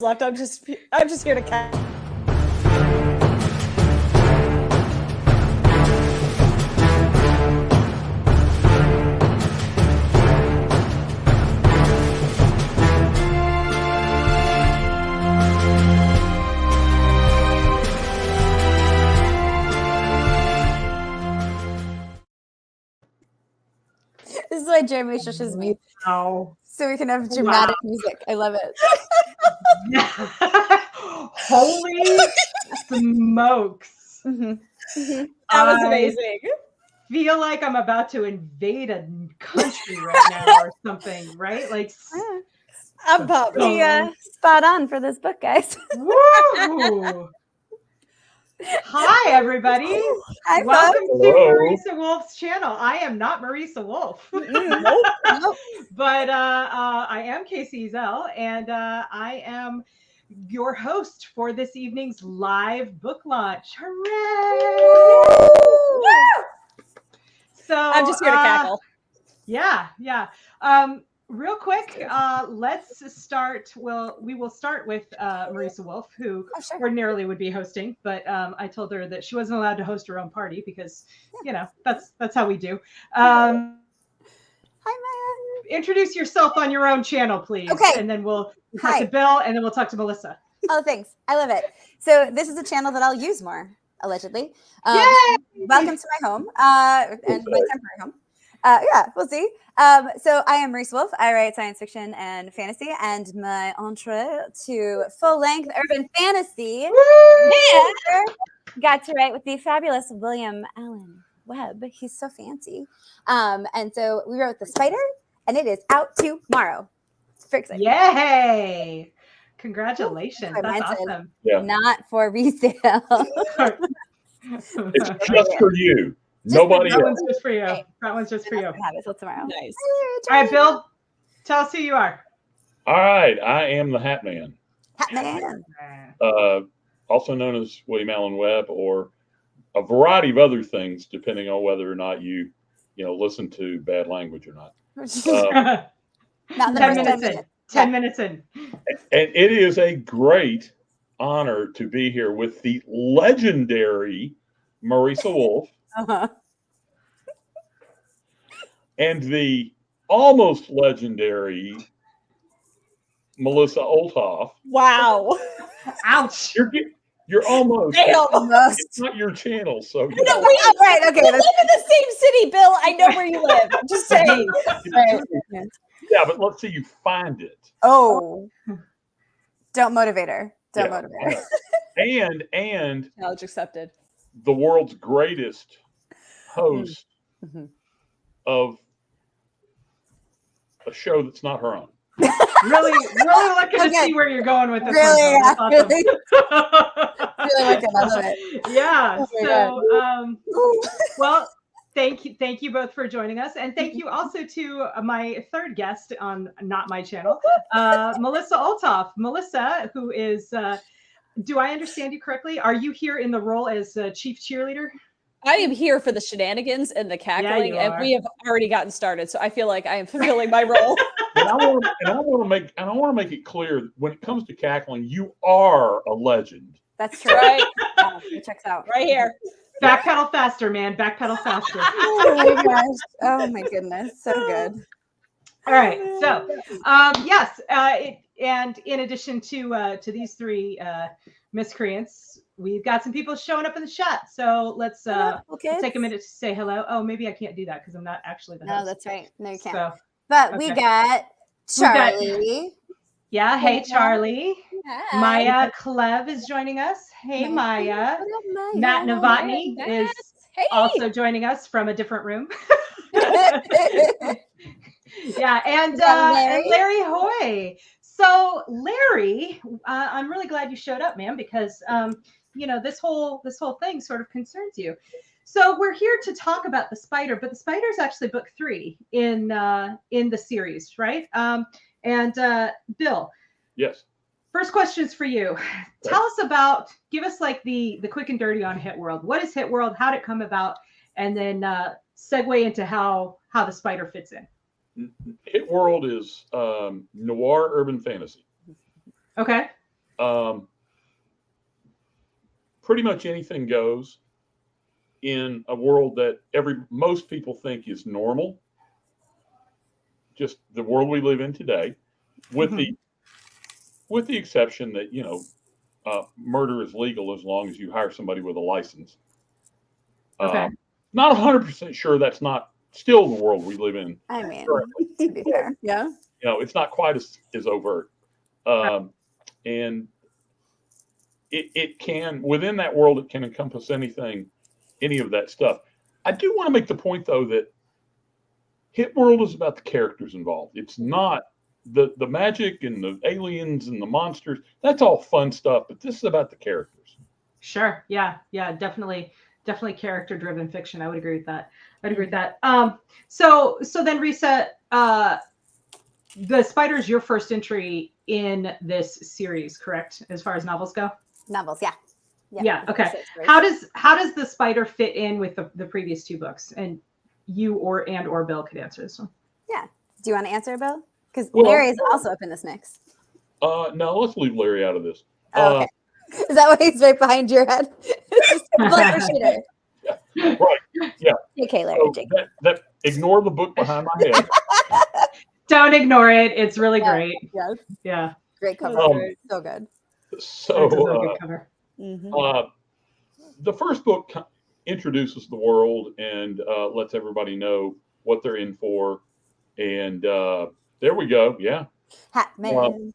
left. I'm just here to catch. This is why Jeremy shushes me. Wow. So we can have dramatic music. I love it. Holy smokes. Mm-hmm. Mm-hmm. That was amazing. Feel like I'm about to invade a country right now or something, right? Like, I'm pumped. Spot on for this book, guys. woo! Hi, everybody. Hi, Welcome folks. to Marisa Wolf's channel. I am not Marisa Wolf, Nope. but I am Casey Zell, and I am your host for this evening's live book launch. Hooray! So I'm just here to cackle. Yeah. Real quick, let's start. Well, we will start with Marisa Wolf, who ordinarily would be hosting, but I told her that she wasn't allowed to host her own party because, you know, that's how we do. Hi, Maya. Introduce yourself on your own channel, please. Okay. And then we'll talk to Bill, and then we'll talk to Melissa. Oh, thanks. I love it. So this is a channel that I'll use more, allegedly. Welcome to my home and my temporary home. Yeah, we'll see. So I am Marisa Wolf. I write science fiction and fantasy, and my entree to full-length urban fantasy got to write with the fabulous William Alan Webb. He's so fancy. And so we wrote The Spider, and it is out tomorrow. Super excited. Yay! Congratulations. That's awesome. Yeah. Not for resale. It's just for you. Nobody else. That one's just for you. That one's just for you. Have it till tomorrow. Nice. All right, Bill, tell us who you are. All right, I am the Hat Man. Hat Man. Also known as William Alan Webb, or a variety of other things, depending on whether or not you listen to bad language or not. Not 10 minutes in. 10 minutes in. And it is a great honor to be here with the legendary Marisa Wolf. Uh-huh. And the almost legendary Melissa Olthoff. Wow. Ouch. You're almost. Almost. It's not your channel, so. No, right. Okay. We live in the same city, Bill. I know where you live. I'm just saying. Right. Yeah, but let's see you find it. Oh. Don't motivate her. Don't motivate her. And Challenge accepted. The world's greatest host of a show that's not her own. Really looking to see where you're going with this. Really, one. Awesome. really looking. I love it. Yeah. Oh Well, thank you both for joining us, and thank you also to my third guest on not my channel, Melissa Olthoff. Melissa, who is. Do I understand you correctly? Are you here in the role as chief cheerleader? I am here for the shenanigans and the cackling, and we have already gotten started. So I feel like I am fulfilling my role. And I want to make it clear, when it comes to cackling, you are a legend. That's true. Right? It checks out. Right here. Backpedal faster, man. Backpedal faster. Oh my gosh. Oh my goodness. So good. All right. So, yes. And in addition to these three miscreants, we've got some people showing up in the chat. So let's take a minute to say hello. Oh, maybe I can't do that because I'm not actually the host. No, that's right. No, you can't. So, but we got Charlie. Hey, Charlie. Hi. Maya Klev is joining us. Hey, Maya. Matt Novotny is also joining us from a different room. Yeah, and Larry Hoy. So Larry, I'm really glad you showed up, man, because this whole thing sort of concerns you. So we're here to talk about The Spider, but The Spider is actually book 3 in the series, right? And Bill. Yes. First question is for you. Tell us give us like the quick and dirty on Hit World. What is Hit World? How did it come about? And then segue into how The Spider fits in. Hit World is noir urban fantasy. Okay. pretty much anything goes in a world that most people think is normal, just the world we live in today, with the exception that, you know, murder is legal as long as you hire somebody with a license. Okay. Not 100% sure that's not still the world we live in. I mean, currently. to be fair, yeah. You know, it's not quite as overt. And it can, within that world, it can encompass anything, any of that stuff. I do want to make the point, though, that Hit World is about the characters involved. It's not the magic and the aliens and the monsters. That's all fun stuff, but this is about the characters. Sure. Yeah. Definitely character-driven fiction. I would agree with that. So then, Risa, the Spider's your first entry in this series, correct? As far as novels go. Novels, yeah. Yeah. Okay. How does the Spider fit in with the previous two books? And you or Bill could answer this one. Yeah. Do you want to answer, Bill? Because Well, Larry is also up in this mix. No, let's leave Larry out of this. Oh, okay. Is that why he's right behind your head? Right. Yeah. Okay, Larry. So that ignore the book behind my head. Don't ignore it. It's really great. Yes. Yeah. Great cover. So good. So good cover. the first book introduces the world and lets everybody know what they're in for. And there we go. Yeah. Hat man.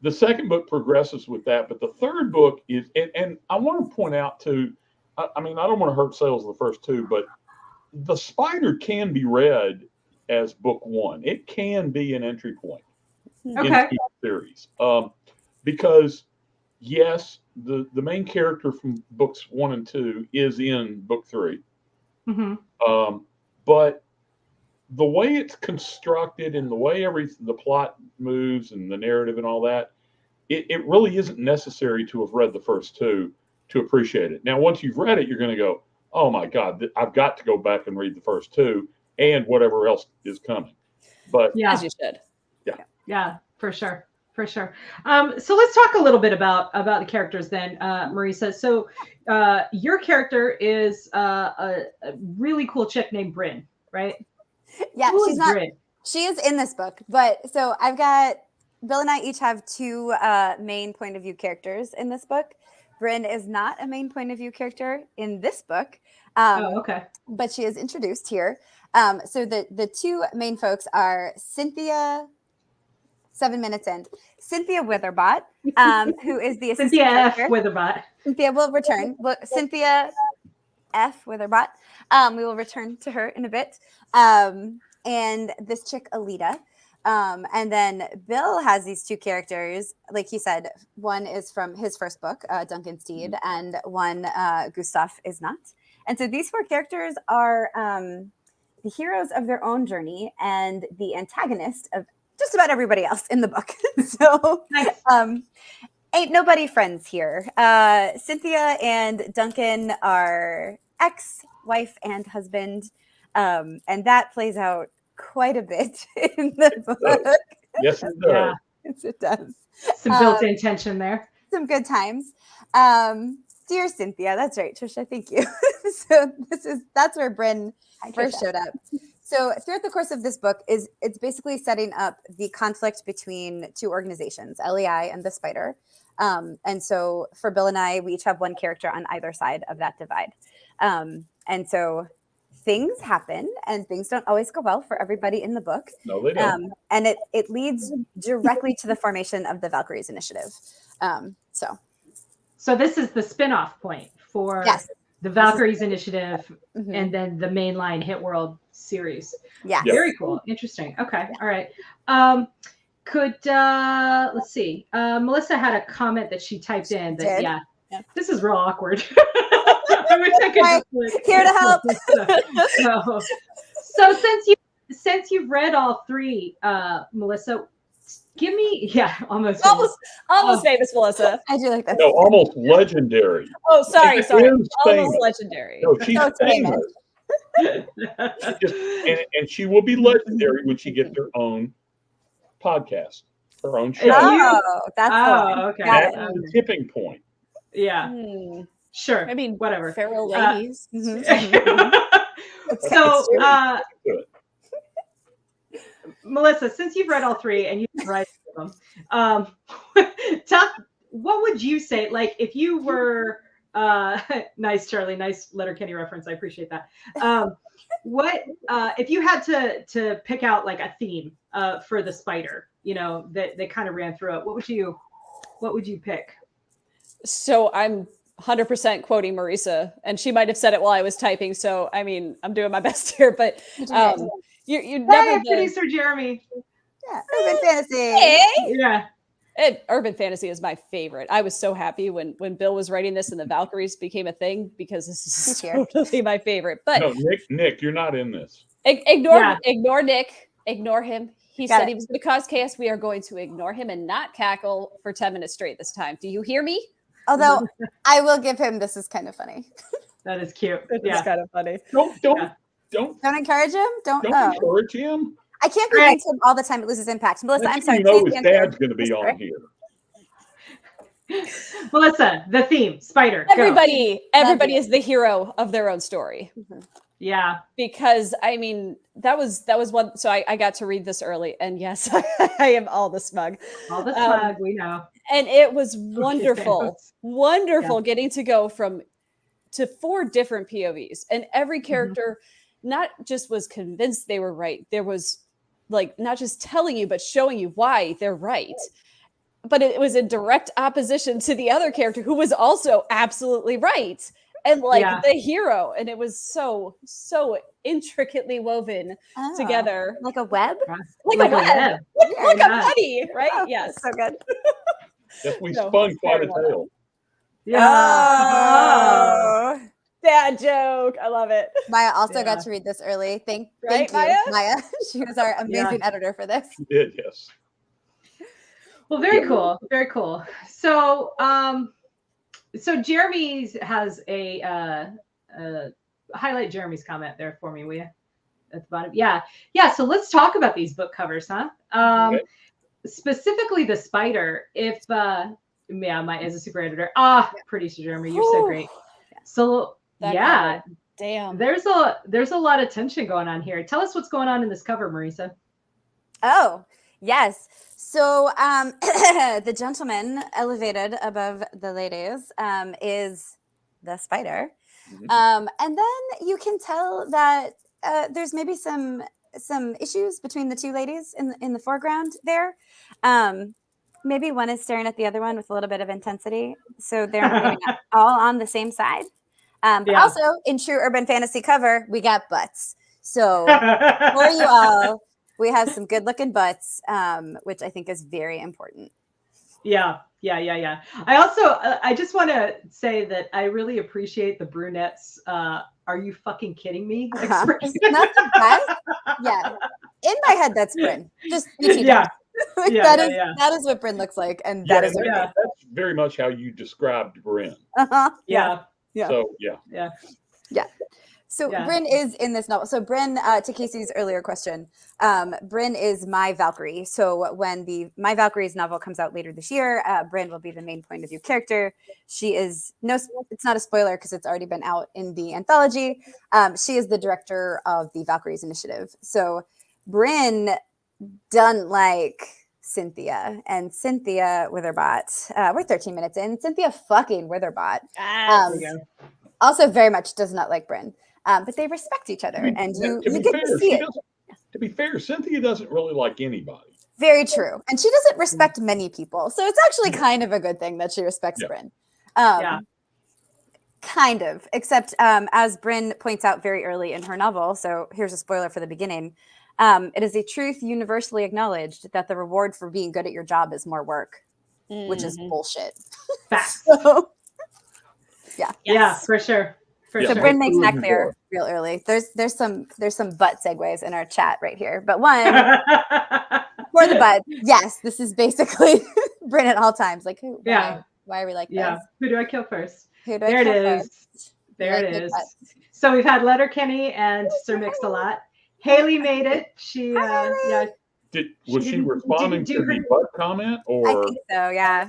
The second book progresses with that, but the third book is, and I want to point out too, I mean, I don't want to hurt sales of the first two, but the Spider can be read as book one. It can be an entry point in the series. Because yes, the main character from books 1 and 2 is in book 3. But the way it's constructed and the way the plot moves and the narrative and all that, it really isn't necessary to have read the first two to appreciate it. Now, once you've read it, you're going to go, oh my God, I've got to go back and read the first two and whatever else is coming. But as you should. Yeah, for sure. So let's talk a little bit about the characters then, Marisa. So your character is a really cool chick named Bryn, right? Yeah, she's not. Bryn? She is in this book, but so I've got Bill and I each have two main point of view characters in this book. Bryn is not a main point of view character in this book. But she is introduced here. So the two main folks are Cynthia. 7 minutes in, Cynthia Witherbot, who is the assistant Cynthia F. director. Witherbot. Cynthia will return. Cynthia F. Witherbot. We will return to her in a bit. And this chick, Alita. And then Bill has these two characters. Like he said, one is from his first book, Duncan Steed, and one, Gustav, is not. And so these four characters are the heroes of their own journey and the antagonist of just about everybody else in the book. So ain't nobody friends here. Cynthia and Duncan are ex-wife and husband. And that plays out quite a bit in the book. Yes, it does. Yeah. Yes, it does. Some built-in tension there. Some good times. Dear Cynthia, that's right, Trisha, thank you. So that's where Bryn first showed up. So throughout the course of this book it's basically setting up the conflict between two organizations, LEI and the Spider. And so for Bill and I, we each have one character on either side of that divide. And so things happen and things don't always go well for everybody in the book. No, they don't. And it leads directly to the formation of the Valkyries Initiative. So this is the spin-off point for the Valkyries Initiative and then the mainline Hit World series. Yeah. Very cool. Interesting. Okay. All right. Let's see. Melissa had a comment that she typed in that, this is real awkward. I wish I could here to help. So since you've read all three, Melissa, give me almost famous Melissa. I do like that. No, almost legendary. Oh, sorry. Almost famous. legendary. No, she's famous. And she will be legendary when she gets her own podcast, her own show. Oh, that's okay. That's the tipping point. Yeah. Sure. I mean, whatever. feral ladies. So, Melissa, since you've read all three and you've read them, what would you say? Like, if you were nice, Charlie, nice Letterkenny reference. I appreciate that. What if you had to pick out like a theme for the spider? You know, that kind of ran through it. What would you pick? So I'm 100% quoting Marisa, and she might have said it while I was typing. So I mean, I'm doing my best here, but you never. Producer Jeremy. Yeah, urban fantasy. Hey. Yeah. Urban fantasy is my favorite. I was so happy when Bill was writing this and the Valkyries became a thing, because this is totally my favorite. But no, Nick, you're not in this. Ignore Nick. Ignore him. He said he was going to cause chaos. We are going to ignore him and not cackle for 10 minutes straight this time. Do you hear me? Although I will give him, this is kind of funny. That is cute. It's kind of funny. Don't encourage him. Don't encourage him. I can't be nice to him all the time. It loses impact. Melissa, I'm sorry. You know his dad's going to be on here. Melissa, the theme, spider. Everybody is the hero of their own story. Mm-hmm. Yeah. Because I mean, that was one. So I got to read this early, and yes, I am all the smug. All the smug, we know. And it was wonderful, getting to go to 4 different POVs, and every character not just was convinced they were right. There was like not just telling you, but showing you why they're right. But it was in direct opposition to the other character who was also absolutely right. And like the hero. And it was so intricately woven together. Like a web? Like a web. Like a buddy, right? Oh, yes. So good. Yes, we spun quite a tale. Yeah. Oh. Dad joke. I love it. Maya also got to read this early. Thank you, Maya. She was our amazing editor for this. She did, yes. Well, very cool. Very cool. So, so Jeremy has a highlight Jeremy's comment there for me, will you? At the bottom. Yeah. So let's talk about these book covers, huh? Specifically the spider. If Maya is a super editor. Producer Jeremy, you're so great. So damn. There's a lot of tension going on here. Tell us what's going on in this cover, Marisa. Oh, yes. So the gentleman elevated above the ladies is the spider. And then you can tell that there's maybe some issues between the 2 ladies in the foreground there. Maybe one is staring at the other one with a little bit of intensity. So they're not all on the same side. But also in true urban fantasy cover, we got butts. So for you all, we have some good looking butts, which I think is very important. Yeah. I also, I just want to say that I really appreciate the brunettes. Are you fucking kidding me? Expression. Not the best. Yeah. In my head, that's Bryn. Just that is what Bryn looks like, and that is that's very much how you described Bryn. Yeah. So Bryn is in this novel. So Bryn, to Casey's earlier question, Bryn is my Valkyrie. So when My Valkyries novel comes out later this year, Bryn will be the main point of view character. She is it's not a spoiler because it's already been out in the anthology. She is the director of the Valkyries Initiative. So Bryn doesn't like Cynthia, and Cynthia Witherbot. We're 13 minutes in. Cynthia fucking Witherbot. Also very much does not like Bryn. But they respect each other, and you get to see it. To be fair, Cynthia doesn't really like anybody. Very true. And she doesn't respect many people. So it's actually kind of a good thing that she respects Bryn. Kind of. Except as Bryn points out very early in her novel, so here's a spoiler for the beginning, it is a truth universally acknowledged that the reward for being good at your job is more work, which is bullshit. Facts. So, Yeah, for sure. So Bryn makes that clear real early. There's some butt segues in our chat right here. But one for the butt, yes, this is basically Bryn at all times. Like why are we like this? Who do I kill first? There it is. There it is. So we've had Letterkenny and Sir Mix-a-Lot. Haley made it. She was she responding to the butt comment, or I think so, yeah.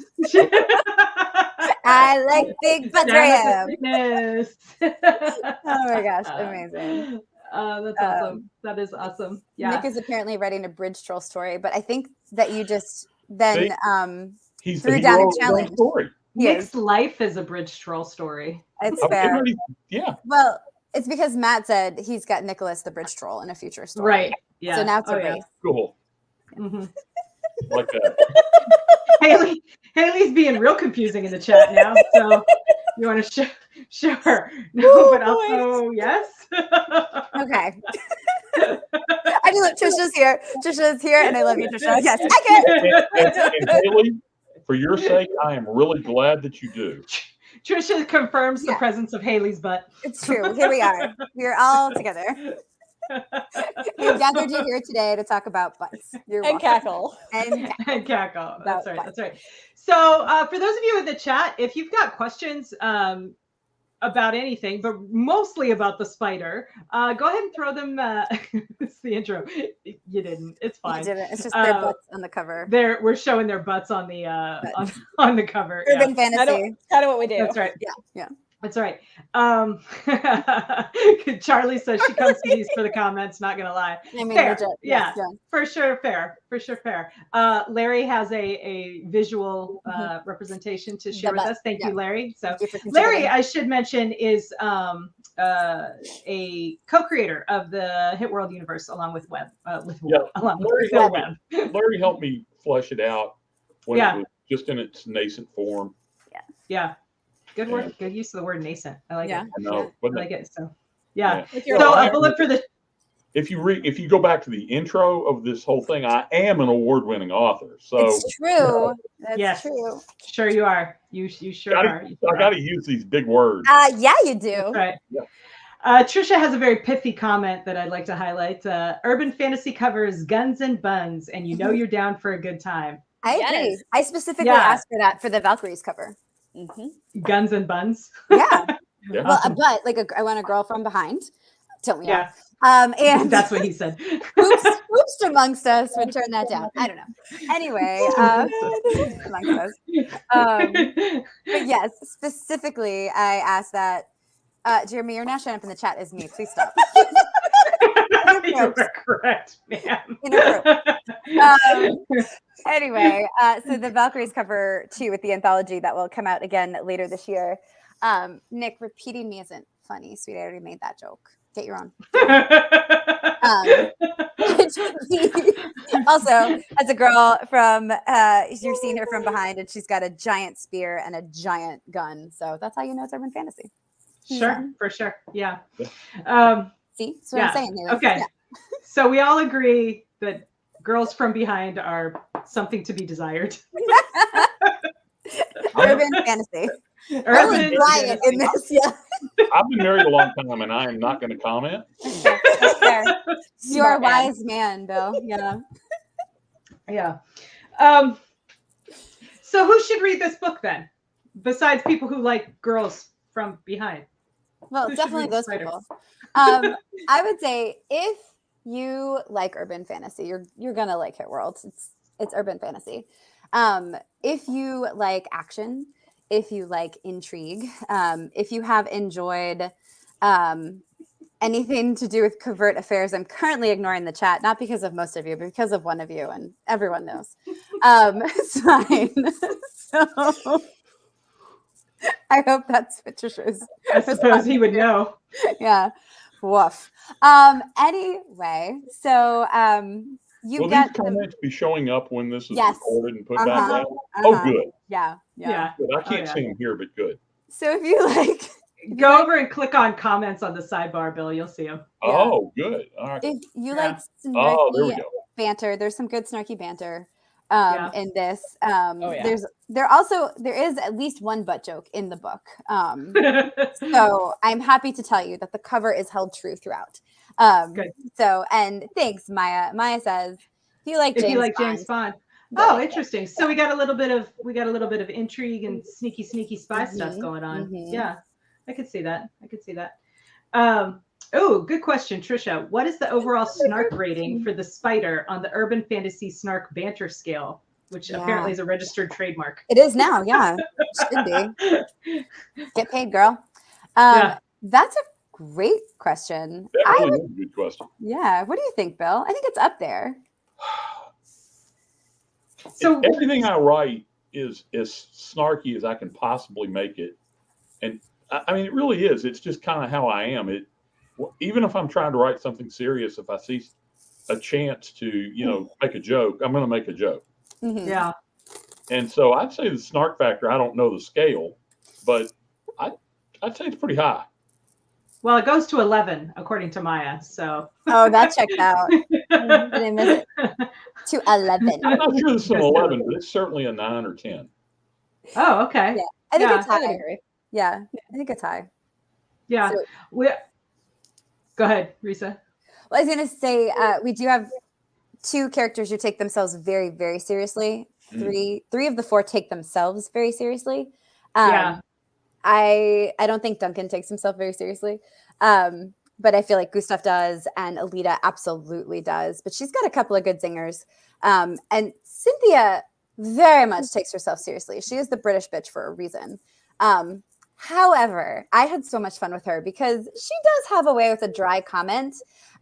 I like big butts where I am. Thickness. Oh my gosh, amazing. That's awesome. That is awesome. Yeah. Nick is apparently writing a bridge troll story, but I think that you just then he's threw the down hero a of the challenge. story. Nick's life is a bridge troll story. It's I'm fair. ready. Yeah. Well, it's because Matt said he's got Nicholas the bridge troll in a future story. Right. Yeah. So now it's a yeah. race. Cool. Mhm. Like that. Haley's being real confusing in the chat now. So you want to show her? No, but also yes. Okay. I do love Trisha's here. Trisha's here, and I love you, Trisha. Yes, I can. And Haley, for your sake, I am really glad that you do. Trisha confirms the presence of Haley's butt. It's true. Here we are. We're all together. We've gathered you here today to talk about butts. And cackle. And cackle. That's right. That's right. So for those of you in the chat, if you've got questions about anything, but mostly about the spider, go ahead and throw them. It's the intro. You didn't. It's fine. You didn't. It's just their butts on the cover. We're showing their butts on the on the cover. Urban fantasy. Kind of what we do. That's right. Yeah. That's right. Charlie says she comes to these for the comments. Not gonna lie. I mean, fair. legit. Yeah, yeah, for sure. Fair. For sure. Fair. Larry has a visual representation to share with us. Thank you, Larry. So Larry, I should mention, is a co-creator of the Hit World universe along with Webb. Along with Webb. Larry helped me flesh it out when it was just in its nascent form. Yeah. Good word. Good use of the word nascent. I like it. I know. I like it. So yeah. So a bullet for the. If you go back to the intro of this whole thing, I am an award-winning author. So it's true. That's true. Sure you are. You sure are. I got to use these big words. Yeah, you do. That's right. Yeah. Trisha has a very pithy comment that I'd like to highlight. Urban fantasy covers guns and buns, and you know you're down for a good time. I agree. I specifically asked for that for the Valkyries cover. Guns and buns. Yeah. Yeah. Well, but I want a girl from behind. Tell me. Yeah. And that's what he said. Oops amongst us would turn that down. I don't know. Anyway, amongst us. But yes, specifically, I asked that. Jeremy, you're now showing up in the chat as me. Please stop. You are correct, ma'am. Anyway, so the Valkyries cover 2 with the anthology that will come out again later this year. Nick, repeating me isn't funny, sweetie. I already made that joke. Get your own. Also, as a girl from, you're seeing her from behind, and she's got a giant spear and a giant gun. So that's how you know it's urban fantasy. Sure, for sure. Yeah. See, that's what I'm saying. Haley. Okay. Yeah. So we all agree that girls from behind are something to be desired. Urban fantasy. Urban fantasy. In this, yeah. I've been married a long time, and I am not going to comment. That's fair. You're a wise man, Bill. Yeah. Yeah. So who should read this book then? Besides people who like girls from behind. Well, definitely those people. I would say if you like urban fantasy, you're gonna like Hit World. It's urban fantasy. If you like action, if you like intrigue, if you have enjoyed anything to do with covert affairs, I'm currently ignoring the chat, not because of most of you, but because of one of you, and everyone knows. It's fine. So I hope that's what Trisha's. I suppose he would know. Yeah. Woof. Anyway, so Will these comments be showing up when this is recorded and put back out? Oh, good. Yeah. Good. I can't see them here, but good. So if you like, go over and click on comments on the sidebar, Bill. You'll see them. Oh, good. All right. If you like there we snarky go. banter, there's some good snarky banter in this. There is at least one butt joke in the book. So I'm happy to tell you that the cover is held true throughout. Good. So, and thanks, Maya. Maya says, if you like James Bond. Oh, interesting. So we got a little bit of intrigue and sneaky spy stuff going on. Yeah, I could see that. Oh, good question, Trisha. What is the overall snark rating for the spider on the urban fantasy snark banter scale? which apparently is a registered trademark. It is now. Yeah. Should be. Get paid, girl. Yeah. That's a great question. That really is a good question. Yeah. What do you think, Bill? I think it's up there. So everything I write is as snarky as I can possibly make it. And I mean, it really is. It's just kind of how I am. Even if I'm trying to write something serious, if I see a chance to, make a joke, I'm going to make a joke. Mm-hmm. Yeah. And so I'd say the snark factor, I don't know the scale, but I'd say it's pretty high. Well, it goes to 11 according to Maya. So. Oh, that checked out. Did I miss it? To 11. I'm not sure it's an 11, but it's certainly a 9 or 10. Oh, okay. Yeah, I think it's I high. agree. Yeah, I think it's high. Yeah. So, go ahead, Risa. Well, I was going to say we do have 2 characters who take themselves very, very seriously. Three of the 4 take themselves very seriously. Yeah. I don't think Duncan takes himself very seriously. But I feel like Gustav does and Alita absolutely does. But she's got a couple of good singers. And Cynthia very much takes herself seriously. She is the British bitch for a reason. However, I had so much fun with her because she does have a way with a dry comment.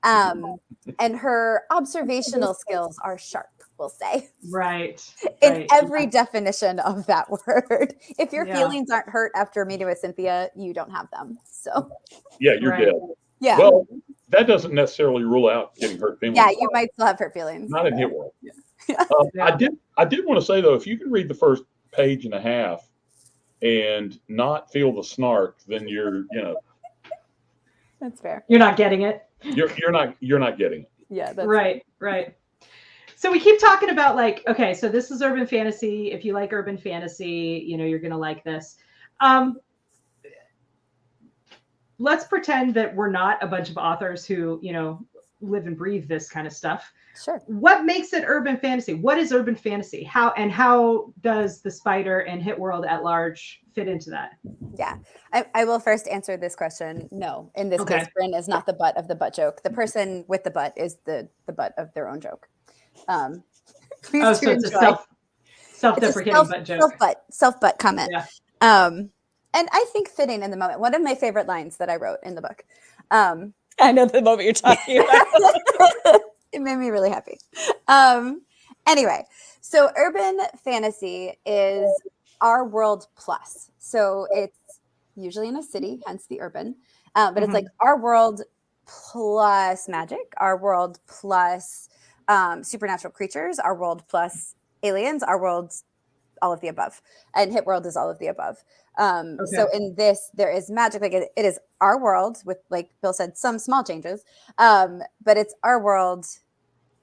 And her observational skills are sharp, we'll say. Right. In every definition of that word. If your Yeah. feelings aren't hurt after meeting with Cynthia, you don't have them. So Yeah, you're dead. yeah. Well, that doesn't necessarily rule out getting hurt feelings. Yeah, you might still have hurt feelings. Not in Hit World. Yeah. I did want to say though, if you can read the first page and a half and not feel the snark, then you're That's fair. You're not getting it. You're not getting it. Yeah, that's right. So we keep talking about okay, so this is urban fantasy. If you like urban fantasy, you're going to like this. Let's pretend that we're not a bunch of authors who, live and breathe this kind of stuff. Sure. What makes it urban fantasy? What is urban fantasy? How does the Spider and Hit World at large fit into that? Yeah. I will first answer this question. No, in this case, Bryn is not the butt of the butt joke. The person with the butt is the butt of their own joke. Please so it's a self-deprecating butt joke. Self butt comment. Yeah. And I think fitting in the moment. One of my favorite lines that I wrote in the book. I know the moment you're talking about. It made me really happy. Anyway, so urban fantasy is our world plus. So it's usually in a city, hence the urban. But it's like our world plus magic, our world plus supernatural creatures, our world plus aliens, our world, all of the above. And Hit World is all of the above. So in this, there is magic. Like it is our world with, like Bill said, some small changes. But it's our world.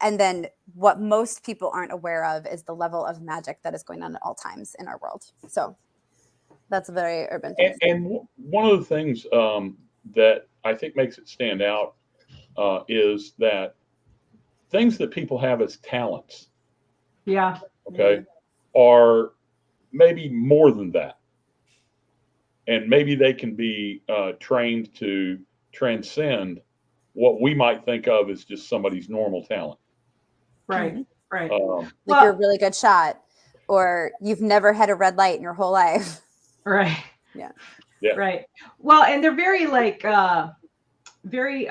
And then what most people aren't aware of is the level of magic that is going on at all times in our world. So that's a very urban thing. And one of the things that I think makes it stand out is that things that people have as talents, are maybe more than that. And maybe they can be trained to transcend what we might think of as just somebody's normal talent. Right. Like you're a really good shot, or you've never had a red light in your whole life. Right. Yeah. Right. Well, and they're very very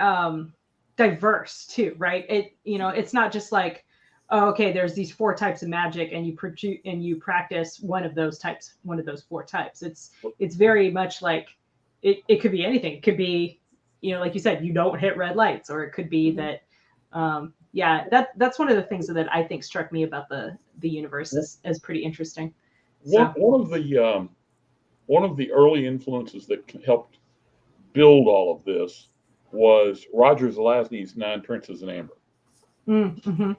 diverse too, right? It's not just like, oh, okay, there's these 4 types of magic and you practice one of those 4 types. It's very much like it could be anything. It could be, like you said, you don't hit red lights, or it could be that that's one of the things that I think struck me about the universe as pretty interesting. One of the early influences that helped build all of this was Roger Zelazny's Nine Princes in Amber. Mm-hmm.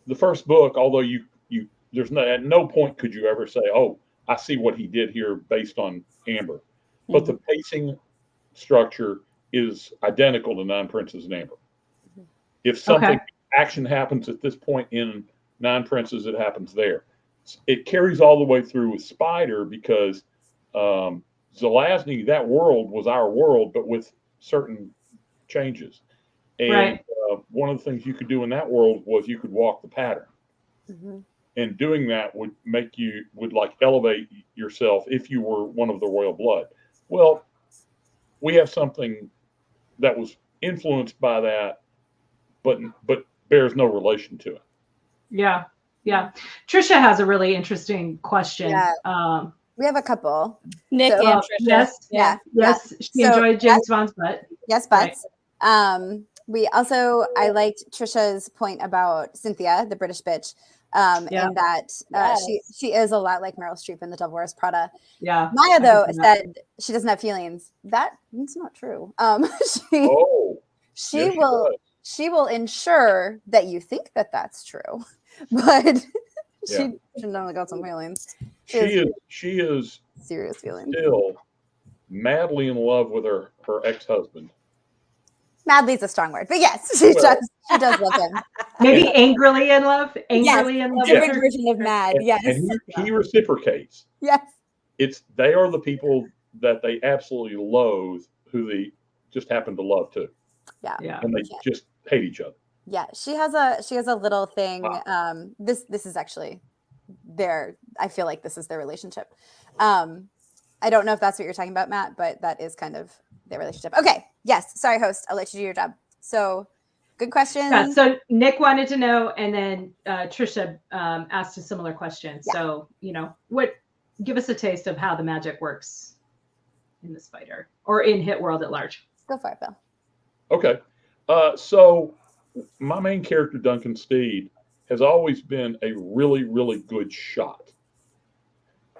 The first book, although at no point could you ever say, "Oh, I see what he did here based on Amber," but the pacing structure is identical to Nine Princes in Amber. If something action happens at this point in Nine Princes, it happens there. It carries all the way through with Spider because Zelazny, that world was our world, but with certain changes. And one of the things you could do in that world was you could walk the pattern. and doing that would like elevate yourself if you were one of the royal blood. Well, we have something that was influenced by that, but bears no relation to it. Yeah. Trisha has a really interesting question. Yeah. We have a couple. Nick and Trisha. Yes. She enjoyed James Bond's butt. Yes, butts. Right. I liked Trisha's point about Cynthia, the British bitch, and that she is a lot like Meryl Streep in The Devil Wears Prada. Yeah. Maya though said she doesn't have feelings. That's not true. She will ensure that you think that that's true, but she only got some feelings. She is serious feelings. Still madly in love with her ex-husband. Madly is a strong word, but yes, she does love him. Maybe angrily in love. Angrily in love. Different version of mad. Yes. And he reciprocates. Yes. They are the people that they absolutely loathe, who they just happen to love too. Yeah. And they just hate each other. Yeah. She has a little thing. Wow. This is actually I feel like this is their relationship. I don't know if that's what you're talking about, Matt, but that is kind of their relationship. Okay. Yes. Sorry, host. I'll let you do your job. So good question. Yeah, so Nick wanted to know, and then Trisha asked a similar question. Yeah. So, give us a taste of how the magic works in the spider or in Hit World at large. Go for it, Bill. Okay. So my main character, Duncan Steed, has always been a really, really good shot.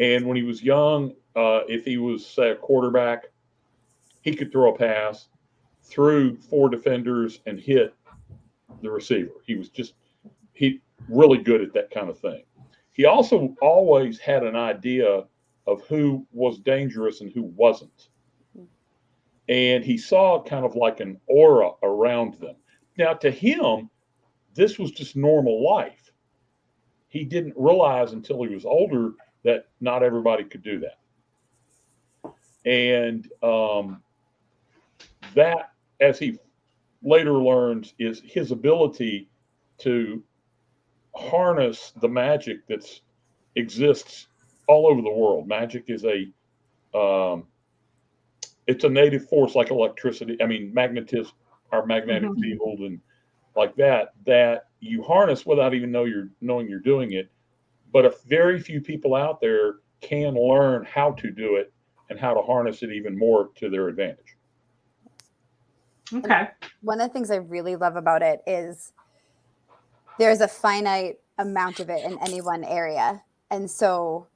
And when he was young, if he was, say, a quarterback, he could throw a pass through 4 defenders and hit the receiver. He really good at that kind of thing. He also always had an idea of who was dangerous and who wasn't. And he saw kind of like an aura around them. Now, to him, this was just normal life. He didn't realize until he was older that not everybody could do that. And that, as he later learns, is his ability to harness the magic that exists all over the world. Magic is it's a native force like electricity. I mean, magnetism, our magnetic field, and like that you harness without even knowing you're doing it. But very few people out there can learn how to do it and how to harness it even more to their advantage. Okay. And one of the things I really love about it is there's a finite amount of it in any one area. And so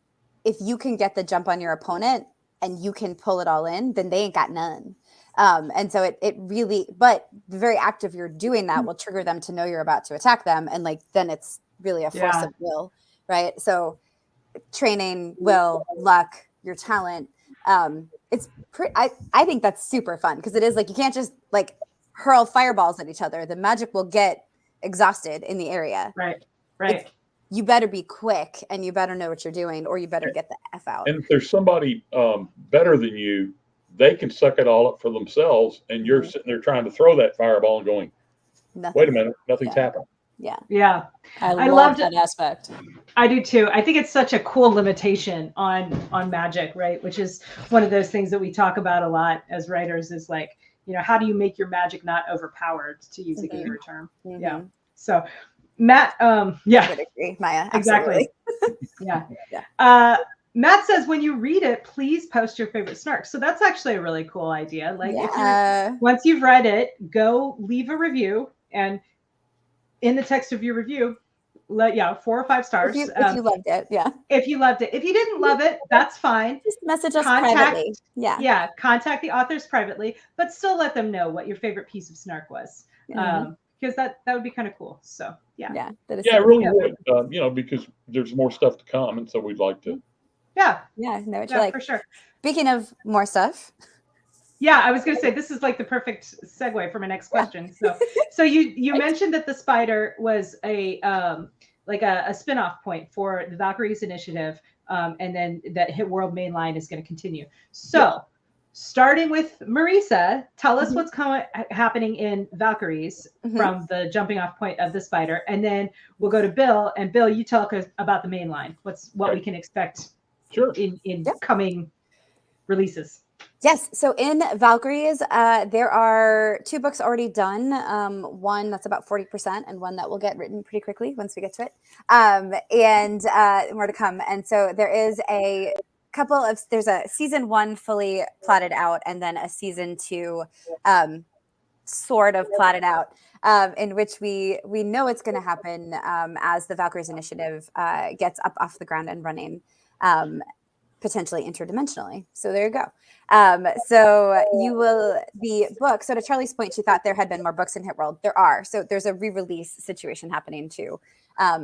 if you can get the jump on your opponent and you can pull it all in, then they ain't got none. And so it really, but the very act of you're doing that will trigger them to know you're about to attack them. And then it's really a force of will, right? So training, will, luck, your talent, I think that's super fun because it is like you can't just like hurl fireballs at each other. The magic will get exhausted in the area. Right. You better be quick and you better know what you're doing, or you better get the F out. And if there's somebody better than you, they can suck it all up for themselves, and you're sitting there trying to throw that fireball and going, wait a minute, nothing's happening. Yeah. I love that aspect. I do too. I think it's such a cool limitation on magic, right? Which is one of those things that we talk about a lot as writers is like, how do you make your magic not overpowered, to use a gamer term? Yeah. So Matt, I would agree, Maya. Exactly. Yeah. Matt says, when you read it, please post your favorite snark. So that's actually a really cool idea. Like once you've read it, go leave a review, and in the text of your review, 4 or 5 stars. If you loved it, If you loved it. If you didn't love it, that's fine. Just message us privately. Yeah. Contact the authors privately, but still let them know what your favorite piece of snark was. Because that would be kind of cool. So that is it really would. Because there's more stuff to come, and so we'd like to. Know what you like for sure. Speaking of more stuff. Yeah, I was going to say this is like the perfect segue for my next question. So you mentioned that the spider was a spin-off point for the Valkyries initiative, and then that Hit World mainline is going to continue. So starting with Marisa, tell us what's happening in Valkyries from the jumping off point of the spider, and then we'll go to Bill. And Bill, you tell us about the main line. What we can expect in coming releases. Yes. So in Valkyries, there are 2 books already done. One that's about 40% and one that will get written pretty quickly once we get to it. And more to come. And so there is there's a season 1 fully plotted out and then a season 2 sort of plotted out, in which we know it's going to happen as the Valkyries initiative gets up off the ground and running, potentially interdimensionally. So there you go. So to Charlie's point, she thought there had been more books in Hit World. There are. So there's a re-release situation happening too.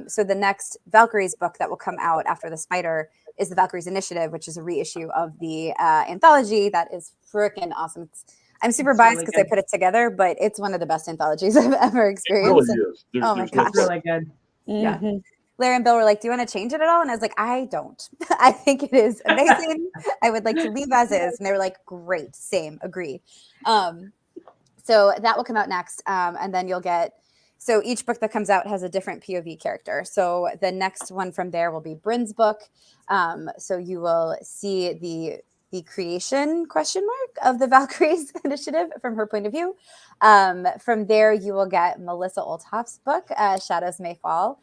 So the next Valkyries book that will come out after the Spider is the Valkyries Initiative, which is a reissue of the anthology that is freaking awesome. I'm super biased because I put it together, but it's one of the best anthologies I've ever experienced. It really is. Oh my gosh. It's really good. Yeah. Larry and Bill were like, do you want to change it at all? And I was like, I don't. I think it is amazing. I would like to leave as is. And they were like, great, same, agree. So that will come out next. And then you'll get, so each book that comes out has a different POV character. So the next one from there will be Bryn's book. So you will see the creation ? Of the Valkyries initiative from her point of view. From there, you will get Melissa Olthoff's book, Shadows May Fall.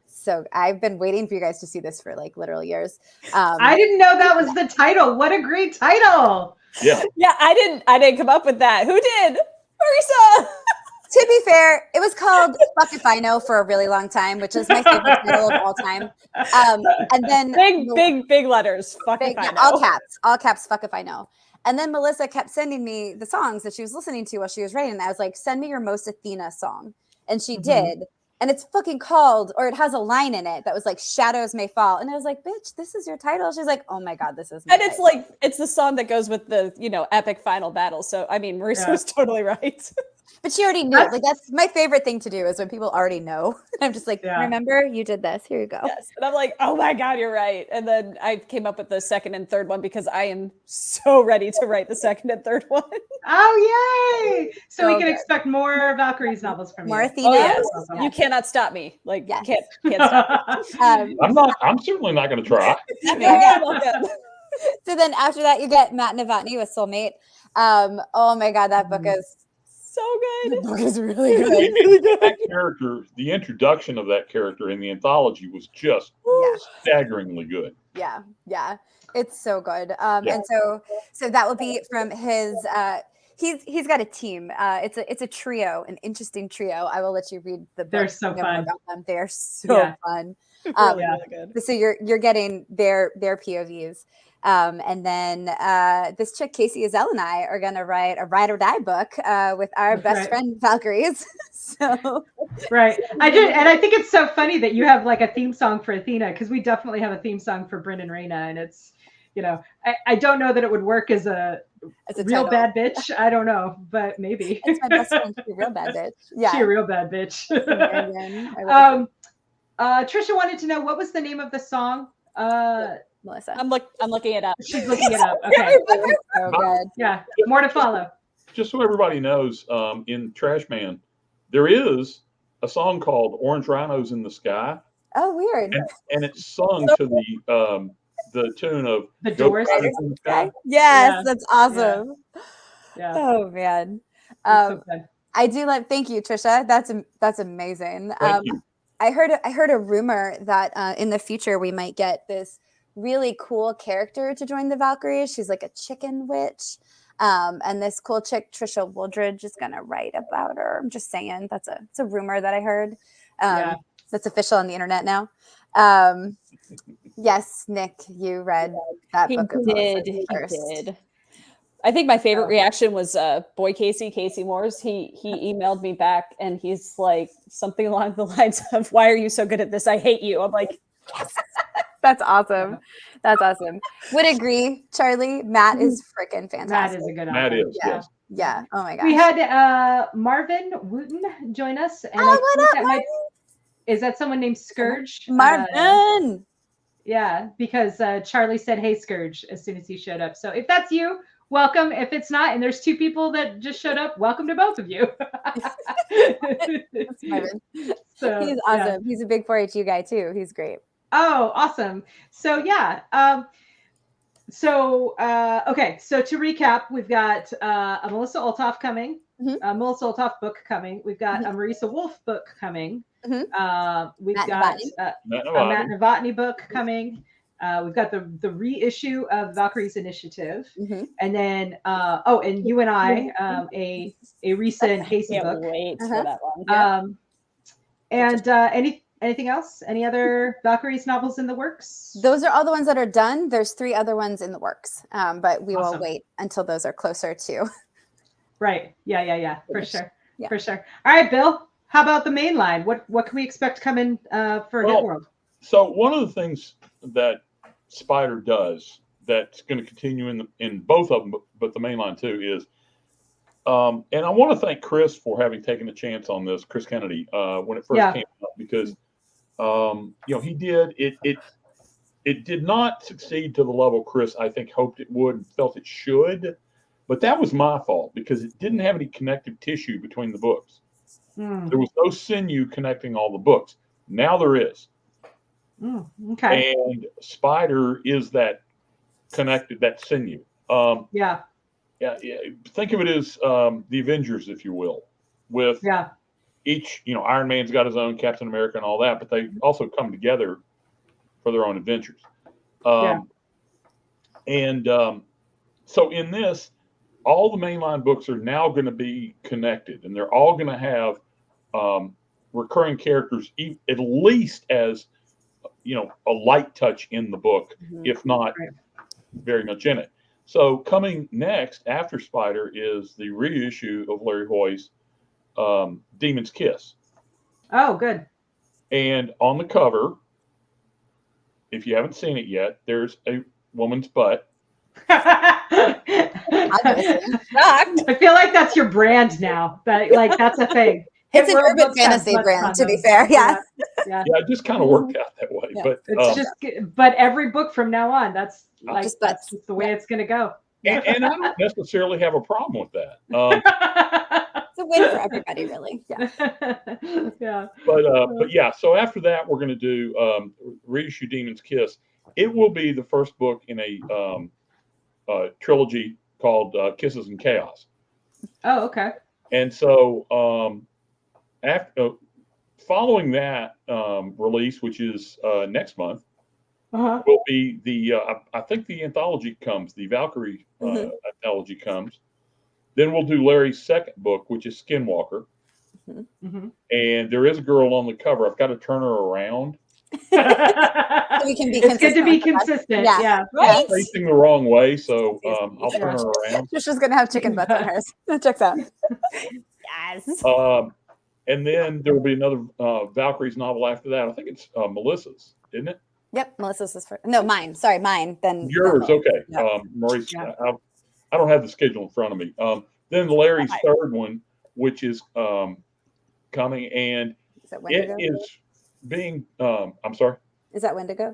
So I've been waiting for you guys to see this for like literal years. I didn't know that was the title. What a great title. Yeah. Yeah, I didn't come up with that. Who did? Marisa. To be fair, it was called Fuck If I Know for a really long time, which is my favorite title of all time. And then big letters. Fuck If I Know. All caps, Fuck If I Know. And then Melissa kept sending me the songs that she was listening to while she was writing. And I was like, send me your most Athena song. And she did. And it's fucking called, or it has a line in it that was like, Shadows May Fall. And I was like, bitch, this is your title. She's like, oh my God, this is my And it's title. it's the song that goes with the, epic final battle. So, I mean, Marisa was totally right. But she already knew. That's my favorite thing to do is when people already know. I'm just like, remember, you did this. Here you go. Yes. And I'm like, oh my God, you're right. And then I came up with the second and third one because I am so ready to write the second and third one. Oh, yay. So we can expect more Valkyries novels from you. More Athena. Oh, yes. You cannot stop me. Like, can't stop me. I'm certainly not going to try. So then after that, you get Matt Novotny with Soulmate. Oh my God, that book is so good. The book is really good. That character, the introduction of that character in the anthology was just staggeringly good. Yeah, it's so good. And so that will be from his. He's got a team. It's a trio, an interesting trio. I will let you read the book. They're so fun. About them. They are so fun. Really good. So you're getting their POVs. And then this chick, Casey Azell, and I are going to write a ride or die book with our best friend Valkyries. So I did, and I think it's so funny that you have like a theme song for Athena, because we definitely have a theme song for Bryn and Raina, and it's I don't know that it would work as a real bad bitch. I don't know, but maybe. It's my best friend. She's a real bad bitch. Yeah, she's a real bad bitch. Trisha wanted to know what was the name of the song. Melissa, I'm looking it up. She's looking it up. Okay, so good. Yeah, more to follow. Just so everybody knows, in Trash Man, there is a song called "Orange Rhinos in the Sky." Oh, weird. And it's sung to the tune of The Doors. In the Sky. Yes, that's awesome. Yeah. Oh man. So I do love. Thank you, Trisha. That's amazing. Thank you. I heard a rumor that in the future we might get this really cool character to join the Valkyries. She's like a chicken witch. And this cool chick, Trisha Wooldridge, is gonna write about her. I'm just saying it's a rumor that I heard. That's official on the internet now. Yes, Nick, you read that book. He did. I think my favorite reaction was boy Casey Moores. He emailed me back and he's like something along the lines of, "Why are you so good at this? I hate you." I'm like, yes. That's awesome. That's awesome. Would agree, Charlie. Matt is freaking fantastic. Matt is a good Matt author. is, yes. Yeah. Oh my gosh. We had Marvin Wooten join us. And what up, Marvin? Is that someone named Scourge? Marvin. Yeah, because Charlie said, "Hey, Scourge," as soon as he showed up. So if that's you, welcome. If it's not, and there's 2 people that just showed up, welcome to both of you. That's Marvin. So, He's awesome. yeah. He's a big 4-HU guy too. He's great. Oh, awesome. So yeah. Okay. So to recap, we've got a Melissa Olthoff coming, a Melissa Olthoff book coming. We've got a Marisa Wolf book coming. We've Matt got Matt a Matt Novotny book coming. We've got the reissue of Valkyries Initiative, and then and you and I a recent Casey Can't book. wait for that one. And anything else? Any other Valkyries novels in the works? Those are all the ones that are done. There's 3 other ones in the works, but we will Awesome. wait until those are closer to. Right. Yeah. For sure. Yeah. For sure. All right, Bill. How about the main line? What can we expect coming for Hit World? So one of the things that Spider does that's going to continue in both of them, but the main line too, is and I want to thank Chris for having taken a chance on this, Chris Kennedy, when it first came out, because he did it. It did not succeed to the level Chris, I think, hoped it would, felt it should, but that was my fault because it didn't have any connective tissue between the books. There was no sinew connecting all the books. Now there is. Okay. And Spider is that connected, that sinew. Yeah. Think of it as the Avengers, if you will, with each, Iron Man's got his own, Captain America and all that, but they also come together for their own adventures. And so in this, all the mainline books are now going to be connected, and they're all going to have recurring characters, at least as a light touch in the book, if not very much in it. So coming next after Spider is the reissue of Larry Hoy's Demon's Kiss. Oh, good. And on the cover, if you haven't seen it yet, there's a woman's butt. I feel like that's your brand now. That's a thing. It's an urban fantasy brand, to be fair. Yeah, it just kind of worked out that way. But it's but every book from now on, that's just the way it's going to go. And I don't necessarily have a problem with that. It's a win for everybody, really. Yeah. But yeah. So after that, we're going to do reissue Demon's Kiss. It will be the first book in a trilogy called Kisses and Chaos. Oh, okay. And so after following that release, which is next month, will be the I think the anthology comes, the Valkyrie anthology comes. Then we'll do Larry's second book, which is Skinwalker. And there is a girl on the cover. I've got to turn her around. So we can be it's good to be consistent. Yeah. Right? She's facing the wrong way, so I'll turn her around. She's just going to have chicken butts on hers. That checks out. Yes. And then there will be another Valkyries novel after that. I think it's Melissa's, isn't it? Yep, Melissa's is first. No, mine. Sorry, mine. Then yours. Okay. Yeah. Marisa, I don't have the schedule in front of me. Then Larry's third one, which is coming, and it is being. I'm sorry. Is that Wendigo?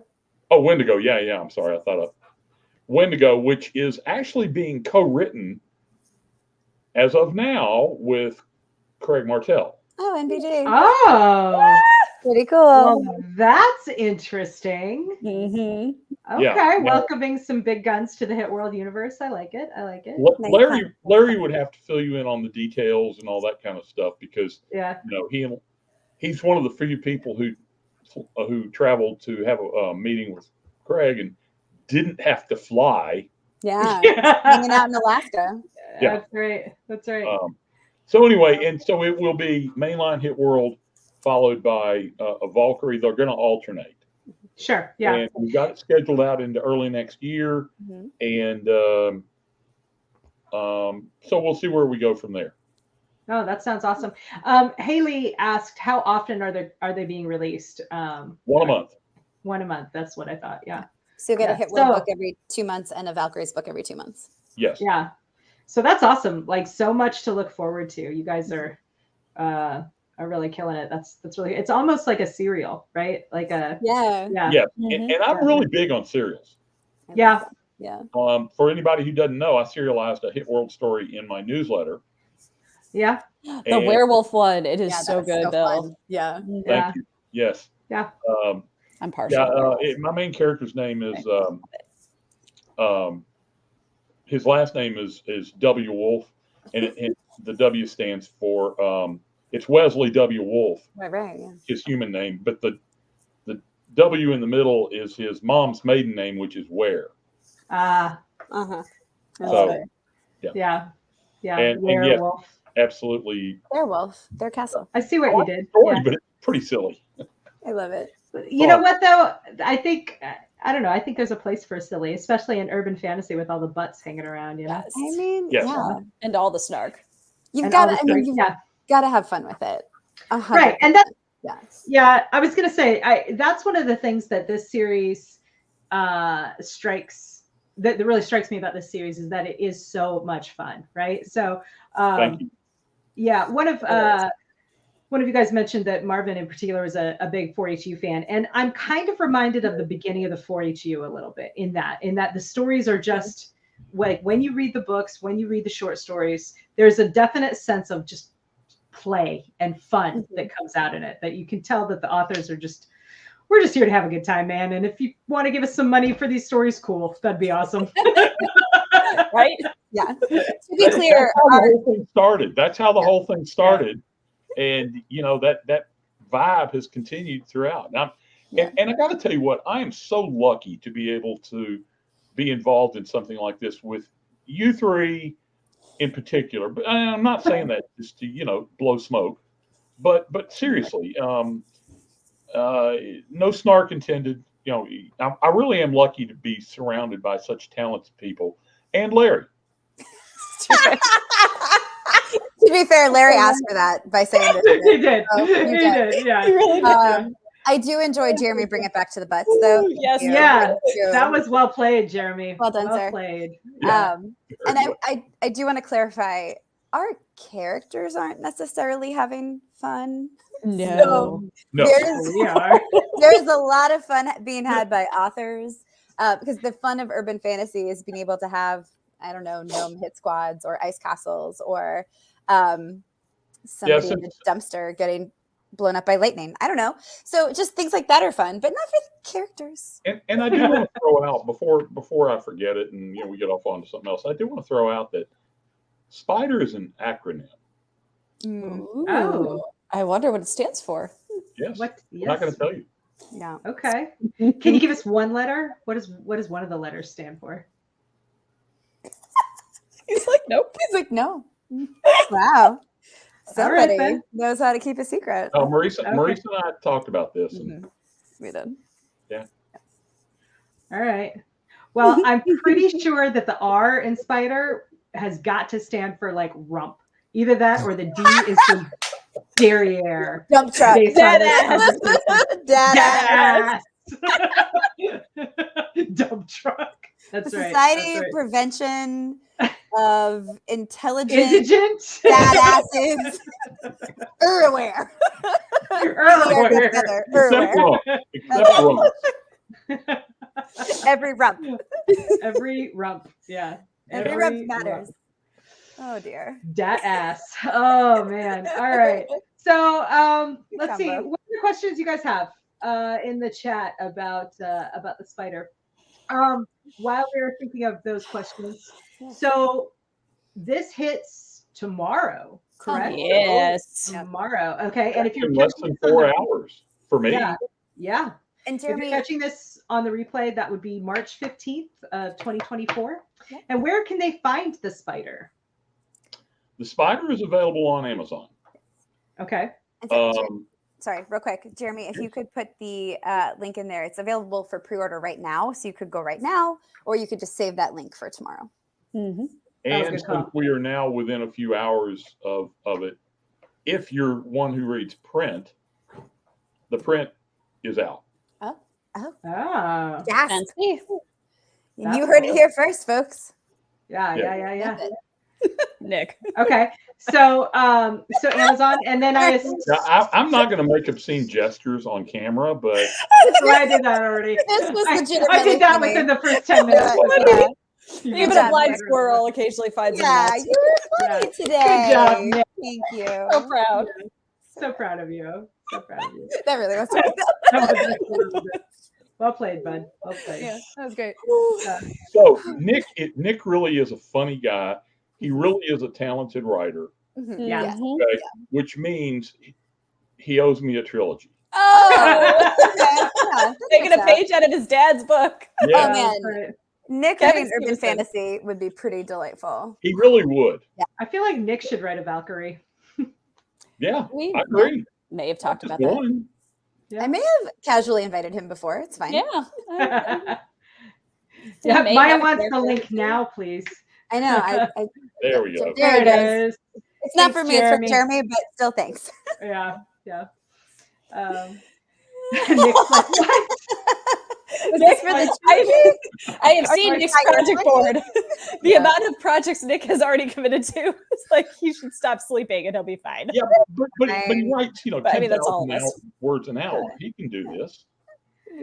Oh, Wendigo. Yeah. I'm sorry. I thought Wendigo, which is actually being co-written as of now with Craig Martell. Oh, NBG. Oh, pretty cool. Well, that's interesting. Okay, welcoming some big guns to the Hit World universe. I like it. Larry would have to fill you in on the details and all that kind of stuff because he's one of the few people who traveled to have a meeting with Craig and didn't have to fly. Yeah, hanging out in Alaska. Yeah. That's right. So anyway, and so it will be mainline Hit World followed by a Valkyrie. They're going to alternate. Sure. Yeah. And we've got it scheduled out into early next year, and so we'll see where we go from there. Oh, that sounds awesome. Haley asked, how often are they being released? One a month. One a month. That's what I thought. Yeah. So you get a Hit World book every 2 months and a Valkyries book every 2 months. Yes. Yeah. So that's awesome. Like so much to look forward to. You guys are are really killing it. That's really, it's almost like a serial, right? Like a Yeah. Yeah, and I'm really big on serials. Yeah. Yeah. For anybody who doesn't know, I serialized a hit world story in my newsletter. Yeah. The werewolf one, it is so good, Bill. Fun. Yeah. Thank you. Yes. Yeah. I'm partial. My main character's name is his last name is W. Wolf, and the W stands for it's Wesley W. Wolf. Right. Yeah. His human name, but the W in the middle is his mom's maiden name, which is Ware. So yeah. And Werewolf. yes, absolutely. Werewolf. Their castle. I see what you did. Story, but it's pretty silly. I love it. You know what though? I think I don't know. I think there's a place for silly, especially in urban fantasy with all the butts hanging around. You know. Yes. I mean, Yes. yeah. And all the snark. You've And got all to. the I mean, you've yeah. got to have fun with it. 100%. Right, and that's Yes. yeah. I was gonna say that's one of the things that this series strikes that really strikes me about this series is that it is so much fun, right? So Thank you. yeah, one of you guys mentioned that Marvin in particular was a big 4-HU fan, and I'm kind of reminded of the beginning of the 4-HU a little bit in that the stories are just like when you read the books, when you read the short stories, there's a definite sense of just play and fun that comes out in it, that you can tell that the authors are just, we're just here to have a good time, man. And if you want to give us some money for these stories, cool. That'd be awesome. Right? Yeah. To be clear, That's how the whole thing started. That's how the whole thing started. And that vibe has continued throughout. Now, and I got to tell you what, I am so lucky to be able to be involved in something like this with you three in particular. But I'm not saying that just to blow smoke, but seriously, no snark intended. I really am lucky to be surrounded by such talented people. And Larry. To be fair, Larry asked for that by saying this. He did. So He did. Yeah. He really did. I do enjoy Jeremy bring it back to the butts, though. Yes. Yeah. That was well played, Jeremy. Well done, sir. Played. Yeah. And I do want to clarify, our characters aren't necessarily having fun. No. No. We are. There's a lot of fun being had by authors because the fun of urban fantasy is being able to have, I don't know, gnome hit squads or ice castles or somebody in the dumpster getting blown up by lightning. I don't know. So just things like that are fun, but not for characters. And I do want to throw out before I forget it and we get off onto something else. I do want to throw out that SPIDER is an acronym. Ooh. Oh. I wonder what it stands for. Yes. What? I'm not going to tell you. Yeah. Okay. Can you give us one letter? What does one of the letters stand for? He's like, nope. He's like, no. Wow. Somebody then. knows how to keep a secret. Oh, Marisa and I talked about this. And We did. Yeah. All right. Well, I'm pretty sure that the R in spider has got to stand for like rump. Either that or the D is for derriere. Dump truck. Dead Dad ass. Dump truck. That's The right. Society That's of Prevention of Intelligent Indigent. Badasses. Everywhere. Earlier. except wrong. Except wrong. Every rump. Every rump. Yeah. Every rump matters. Oh dear. Dat ass. Oh man. All right. So let's see. combo. What other questions you guys have in the chat about the spider? While we were thinking of those questions, so this hits tomorrow, correct? Yes. Tomorrow. Okay. And if you're In less than 4 hours for me. yeah. And If you're Jeremy, catching this on the replay, that would be March 15th of 2024. And where can they find the spider? The spider is available on Amazon. Okay. sorry, real quick, Jeremy, if you could put the link in there, it's available for pre-order right now, so you could go right now, or you could just save that link for tomorrow. Mm-hmm. And since we are now within a few hours of it, if you're one who reads print, the print is out. Ah. Yes. Fancy. You heard it here first, folks. Yeah. Love it. Nick. Okay. So Amazon, and then Now, I'm not going to make obscene gestures on camera, but I did that already. This was I legitimately did that funny. within the first 10 minutes. Yeah. Even a blind squirrel occasionally finds a Yeah, nut. you were funny today. Good job, Nick. Thank you. So proud. So proud of you. So proud of you. That really was. That was the best part of it. Well played, bud. Well played. Yeah, that was great. so Nick really is a funny guy. He really is a talented writer, Mhm. Yeah. Mhm. okay? Which means he owes me a trilogy. Oh, Okay, yeah, taking a that's page out of his dad's book. Yeah, Oh, man. Right. Nick Kevin writing urban Stevenson. fantasy would be pretty delightful. he really would. I feel like Nick should write a Valkyrie. Yeah, We I agree. may have talked Just about that. one. I may have casually invited him before. It's fine. Yeah. Yeah, may Maya have a wants the character. link now, please. I know. I There we go. There it is. It's not Thanks, for me. It's Jeremy. for Jeremy, but still thanks. Yeah, yeah. Nick's like, what? Nick for the I have Or seen for Nick's Tiger project Woods. board. The Yeah. amount of projects Nick has already committed to. It's like he should stop sleeping and he'll be fine. Yeah, but he writes, But I mean, that's all 10,000 of us. words an hour. He can do this.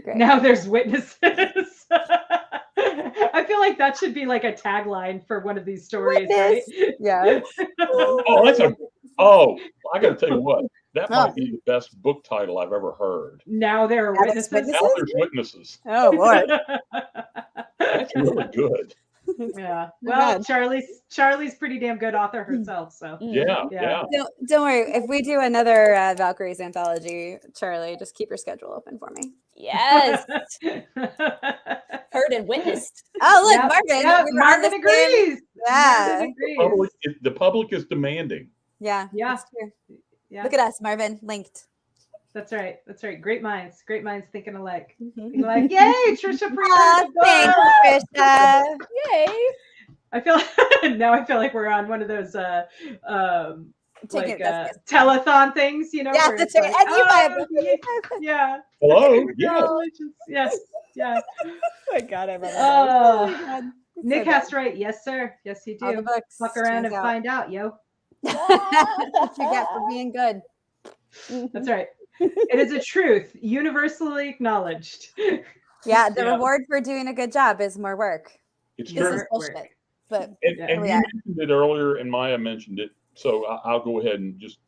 Great. Now there's witnesses. I feel like that should be like a tagline for one of these stories, right? Yeah. I got to tell you what. That might be the best book title I've ever heard. Now there are Now there's witnesses. Now there's witnesses. Oh Lord. That's really good. Yeah. Not Well, bad. Charlie's pretty damn good author herself. So Yeah, Yeah. yeah. Don't worry. If we do another Valkyries anthology, Charlie, just keep your schedule open for me. Yes. Heard and witnessed. Oh look, Yep, Marvin. yep, we were on Marvin the same- agrees. Yeah. Marvin agrees. The public is demanding. Yeah. Yeah. That's true. Yeah. Look at us, Marvin. Linked. That's right. That's right. Great minds thinking alike. Mhm. Being like, yay, Trisha Aw, Priest. thanks, Trisha. Yay. I feel now I feel like we're on one of those Take it, that's good. telethon things, you know. Yeah, where that's it's right. like, And you buy a "Oh, book. yeah. Hello? Yeah. Congratulations. Yes. Yeah. Oh my God, I remember that. Oh my Oh, God. It's Nick so has to write. Yes, sir. Yes, you good. All the do. books. Fuck around turns and out. find out, yo. What you get for being good. That's right. It is a truth, universally acknowledged. Yeah, the Yeah. reward for doing a good job is more work. It's This true. is bullshit. But And, Yeah. and we you are. mentioned it earlier, and Maya mentioned it. So I'll go ahead and just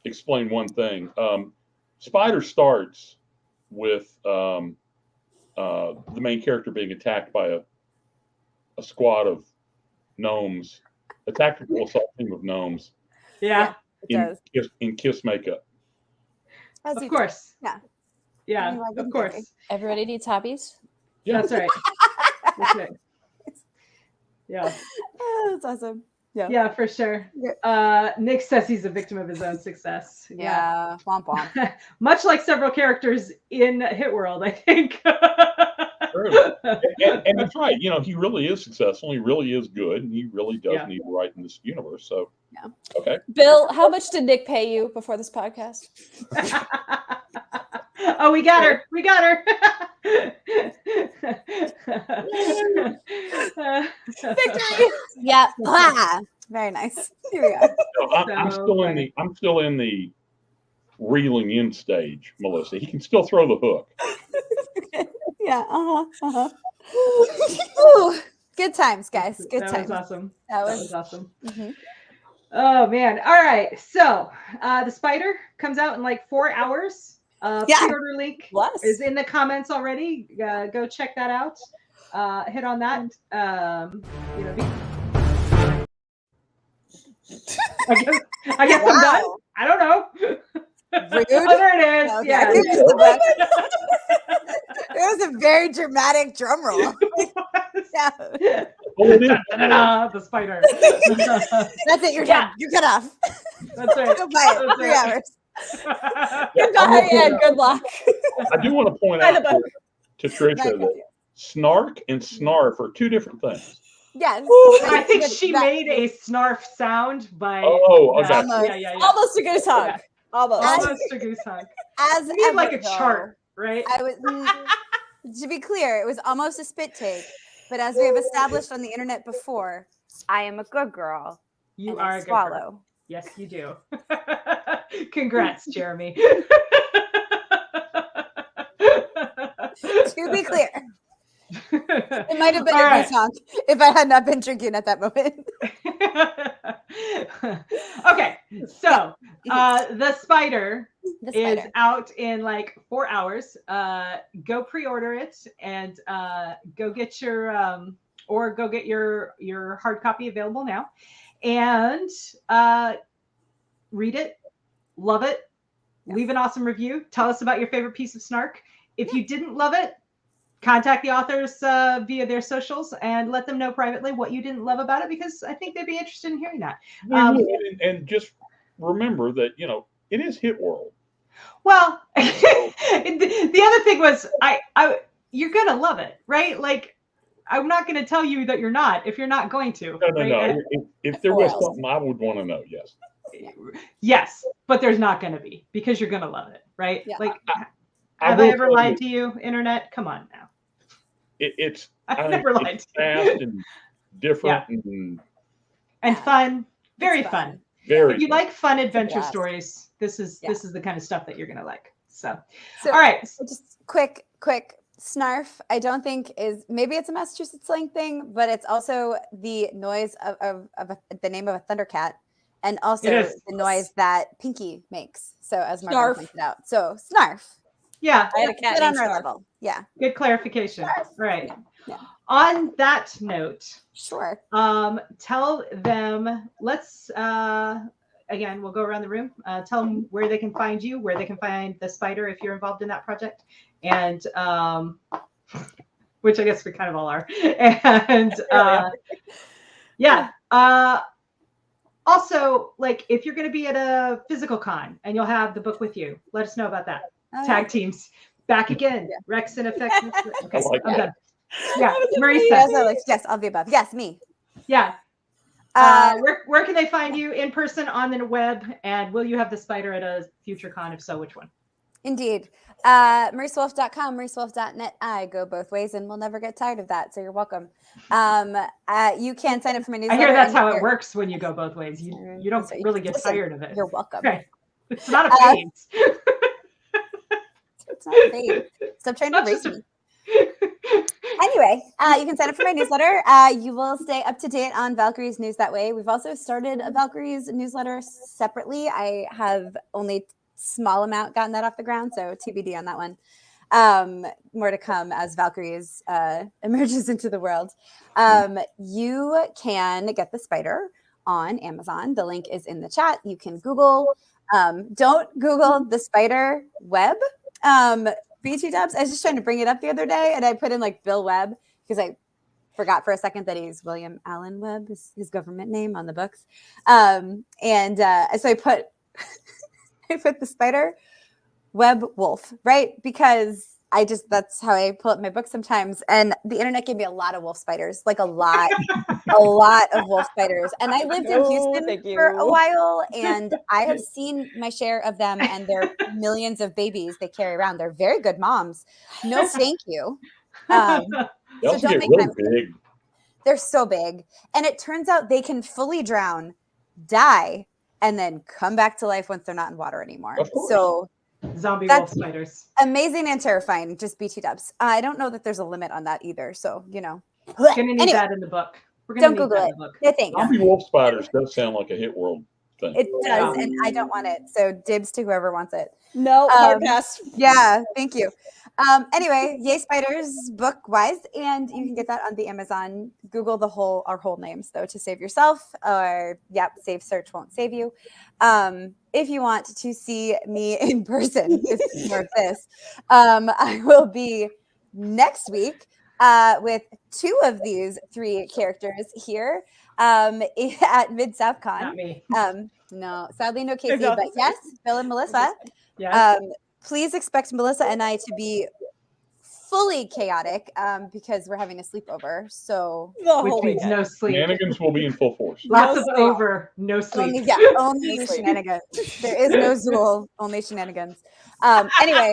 explain one thing. Spider starts with the main character being attacked by a squad of gnomes, a tactical assault team of gnomes Yeah, it does. in kiss makeup. As of you course. Yeah. Yeah, Anyone can of do course. it. Everybody needs hobbies. Yeah. That's right. That's right. Yeah. Oh, that's awesome. Yeah. Yeah, for sure. Nick says he's a victim of his own success. Yeah. Womp womp. Much like several characters in Hit World, I think. True. And that's right. He really is successful. He really is good, and he really does Yeah. need to write in this universe. So, Yeah. Okay. Bill, how much did Nick pay you before this podcast? Oh, we got her. We got her. Victory! Yeah. Ah, very nice. Here we are. No, I'm So still funny. I'm still in the reeling in stage, Melissa. He can still throw the hook. Yeah. Ooh, good times, guys. Good That times. was awesome. That That was. was awesome. Mhm. Oh man. All right. So the spider comes out in like 4 hours. Yeah. Pre-order link Bless. is in the comments already. Go check that out. Hit on that. I guess I'm done. Wow. I don't know. Rude. Oh, there it is. Okay, Yeah. I think it's the book. It was a very dramatic drum roll. Yeah. Oh, it is. Da-da-da, the spider. That's it. You're Yeah. done. You cut off. That's right. Go buy it. That's 3 right. hours. Goodbye and good luck. I do want to point By the out book. to Trisha that snark and snarf are two different things. Yes. I think she made a snarf sound by. Oh, okay. that. Almost. Yeah. Almost a goose hug. Yeah. Almost. Almost a goose hug. As We need like a ever, though, chart, right? I was to be clear, it was almost a spit take. But as we have established on the internet before, I am a good girl. You and are I a good girl. swallow. Yes, you do. Congrats, Jeremy. To be clear, it might have been All a right. goose honk if I had not been drinking at that moment. Okay, so the spider The is spider. out in like 4 hours. Go pre-order it and go get your or go get your hard copy available now, and read it, love it, leave an awesome review. Tell us about your favorite piece of snark. If you didn't love it, contact the authors via their socials and let them know privately what you didn't love about it, because I think they'd be interested in hearing that. And just remember that, it is Hit World. Well, the other thing was, you're gonna love it, right? Like, I'm not gonna tell you that you're not if you're not going to. No. Right? If there was something I would want to know, yes. Yes, but there's not gonna be, because you're gonna love it, right? Yeah. Like, I have I will ever tell lied you, to you, internet? Come on now. I've never lied it's to you. fast and different And fun, very It's fun. very. If you like fun adventure blast. stories, this is the kind of stuff that you're gonna like. So So, all right. just quick snarf. I don't think is, maybe it's a Massachusetts slang thing, but it's also the noise of the name of a thundercat, and also It is. the noise that Pinky makes. So as Marvin Snarf. pointed out, so snarf. Yeah, I had a cat Put named on our Snarf. level. Yeah, good clarification. All right. Yeah. On that note, sure. tell them, let's again, we'll go around the room. Tell them where they can find you, where they can find the spider if you're involved in that project, and which I guess we kind of all are. And yeah. Also, like, if you're going to be at a physical con and you'll have the book with you, let us know about that. Oh, Tag teams back again. Yeah. Rex and Effect. Okay, I like I'm that. done. Yeah, Marisa. Yes, all the above. Yes, me. Yeah. Where can they find you in person, on the web, and will you have the spider at a future con? If so, which one? Indeed. MarisaWolf.com, MarisaWolf.net. I go both ways, and we'll never get tired of that. So you're welcome. You can sign up for my newsletter. I hear that's how it works when you go both ways. You don't really get tired of it. You're welcome. Okay. It's not a phase. It's not a phase. Stop trying to race me. Anyway, you can sign up for my newsletter. You will stay up to date on Valkyries news that way. We've also started a Valkyries newsletter separately. I have only small amount gotten that off the ground, so TBD on that one. More to come as Valkyries emerges into the world. You can get the spider on Amazon. The link is in the chat. You can Google. Don't Google the spider Webb. BT Dubs. I was just trying to bring it up the other day, and I put in like Bill Webb because I forgot for a second that he's William Alan Webb, is his government name on the books. So I put I put the spider Webb Wolf, right? Because that's how I pull up my book sometimes. And the internet gave me a lot of wolf spiders, like a lot of wolf spiders. And I lived in Houston for a while, and I have seen my share of them and their millions of babies they carry around. They're very good moms. No, thank you. They also get really big. They're so big. And it turns out they can fully drown, die, and then come back to life once th're not in water anymore. So zombie wolf spiders. Amazing and terrifying. Just BT Dubs. I don't know that there's a limit on that either. So, Gonna need that in the book. We're gonna don't need Google that it. in the book. No thanks. Zombie wolf spiders does sound like a Hit World thing. It does, and I don't want it. So dibs to whoever wants it. No, hard pass. Yeah, thank you. Anyway, Yay Spiders book wise, and you can get that on the Amazon. Google our whole names though to save yourself, or save search won't save you. If you want to see me in person, it's more of this. I will be next week with two of these three characters here at Mid South Con. Not me. No, sadly no Casey, but yes, Bill and Melissa. Yeah. Please expect Melissa and I to be fully chaotic because we're having a sleepover. So which means no sleep. Shenanigans will be in full force. Lots of no sleep. Only shenanigans. There is no Zool, only shenanigans. Anyway,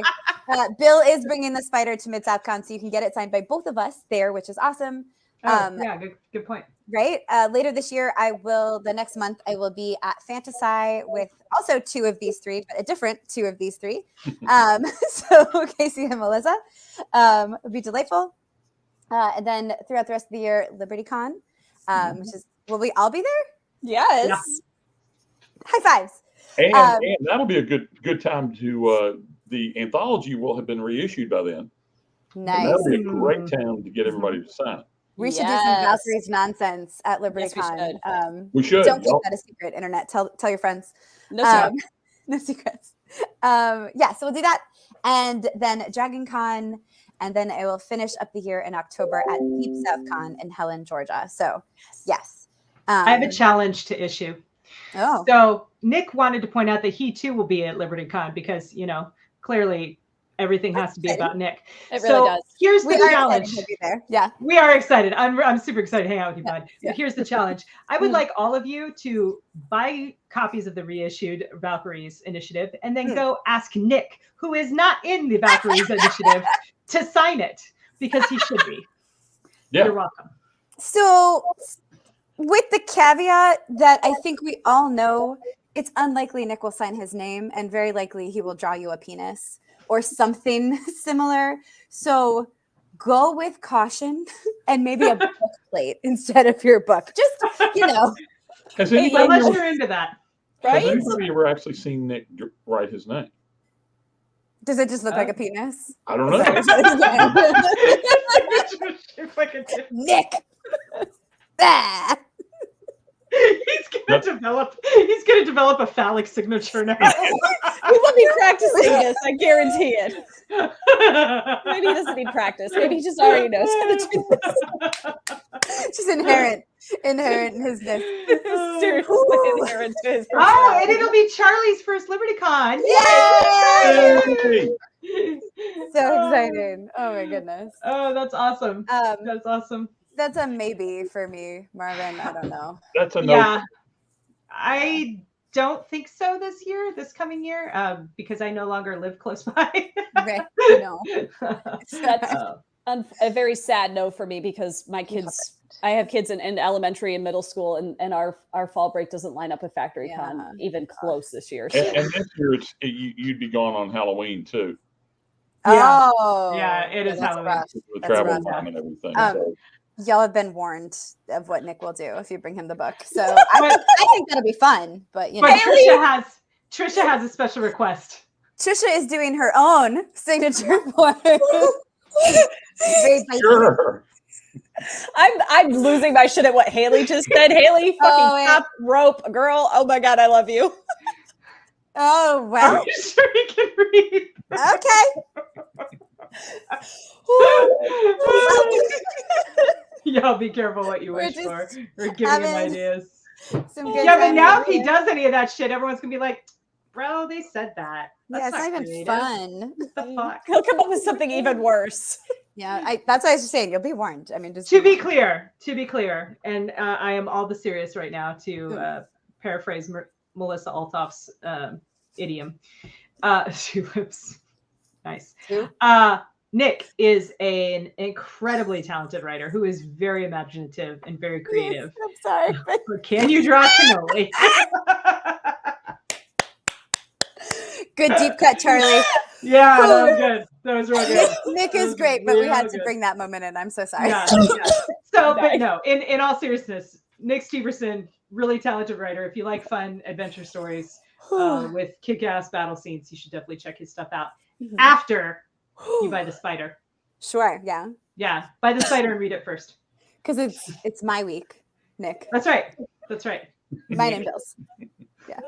Bill is bringing the spider to Mid South Con, so you can get it signed by both of us there, which is awesome. Yeah, good point. Right. Later this year, the next month, I will be at Fantasy with also two of these three, but a different two of these three. So Casey and Melissa would be delightful. And then throughout the rest of the year, LibertyCon, which is, will we all be there? Yes. Yeah. High fives. And that'll be a good time to, the anthology will have been reissued by then. Nice. And that'll be a great time to get everybody to sign it. We should do some Valkyries nonsense at LibertyCon. Yes, we should. Don't keep that a secret, internet. Tell your friends. No secret. No secrets. Yeah, so we'll do that. And then Dragon Con, and then I will finish up the year in October at Deep South Con in Helen, Georgia. So, yes. I have a challenge to issue. Oh. So Nick wanted to point out that he too will be at LibertyCon because, clearly everything has to be about Nick. It really does. Here's the challenge. To be there. Yeah. We are excited. I'm super excited to hang out with you, bud. Yeah. But here's the challenge. I would like all of you to buy copies of the reissued Valkyries Initiative and then go ask Nick, who is not in the Valkyries Initiative, to sign it because he should be. Yeah. You're welcome. So, with the caveat that I think we all know it's unlikely Nick will sign his name, and very likely he will draw you a penis or something similar. So go with caution and maybe a book plate instead of your book. Just, Has anybody, Unless you're into that. has anybody ever actually seen Nick write his name? Does it just look like a penis? I don't know. Nick. Ah. He's gonna develop a phallic signature now. We will be practicing this, I guarantee it. Maybe he doesn't need practice. Maybe he just already knows how to do this. Just inherent in his-ness. Seriously inherent to his Oh, and it'll be Charlie's first LibertyCon. Yay! Hey, So exciting. Oh my goodness. Oh, that's awesome. That's awesome. That's a maybe for me, Marvin. I don't know. that's a no. Yeah, I don't think so this coming year, because I no longer live close by. Right. No. That's a very sad no for me because my kids, I have kids in elementary and middle school, and our fall break doesn't line up with FactoryCon even close this year. So. And this year you'd be gone on Halloween too. Yeah. Oh. Yeah, it is that's Halloween. rough. The That's travel rough. time and everything. So. Y'all have been warned of what Nick will do if you bring him the book. So I think that'll be fun. But But Trisha has a special request. Trisha is doing her own signature for Sure. I'm losing my shit at what Haley just said. Haley, fucking top rope, girl. Oh my god, I love you. Oh wow. Are you sure you can read? Okay. Y'all be careful what you wish for. We're giving him ideas. Some good Yeah, but now if ideas. he does any of that shit, everyone's gonna be like, bro, they said that. Yeah, That's it's not even creative. fun. What the fuck? He'll come up with something even worse. Yeah, that's what I was just saying. You'll be warned. I mean, just To be clear, and I am all the serious right now to paraphrase Melissa Altoff's idiom. Tulips. Nice. Nick is an incredibly talented writer who is very imaginative and very creative. I'm sorry. But can you draw cannoli? Good deep cut, Charlie. Yeah, that was good. That was real good. Nick is great, but we had to bring that moment in. I'm so sorry. Yeah. So, but no, in all seriousness, Nick Steverson, really talented writer. If you like fun adventure stories with kick-ass battle scenes, you should definitely check his stuff out after you buy the Spider. Sure. Yeah. Yeah, buy the Spider and read it first. Because it's my week, Nick. That's right. That's right. Mine and Bill's. Yeah.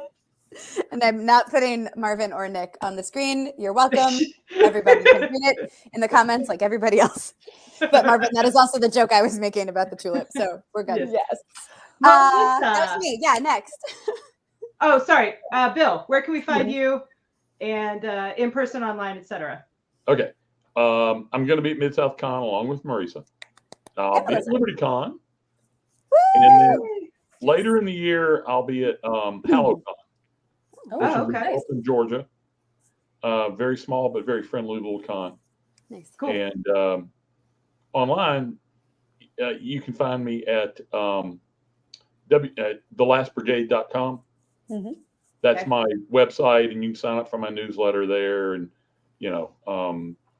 And I'm not putting Marvin or Nick on the screen. You're welcome. Everybody can read it in the comments like everybody else. But Marvin, that is also the joke I was making about the tulip. So we're good. Yes. That was me. Yeah, next. Oh, sorry. Bill, where can we find you and in person, online, etc.? Okay. I'm going to be at Mid-South Con along with Marisa. I'll be at LibertyCon. And then later in the year, I'll be at HalloCon. Which is okay. in Georgia. Very small, but very friendly little con. Nice. Cool. And online, you can find me at thelastbrigade.com. Mm-hmm. That's my website, and you can sign up for my newsletter there, and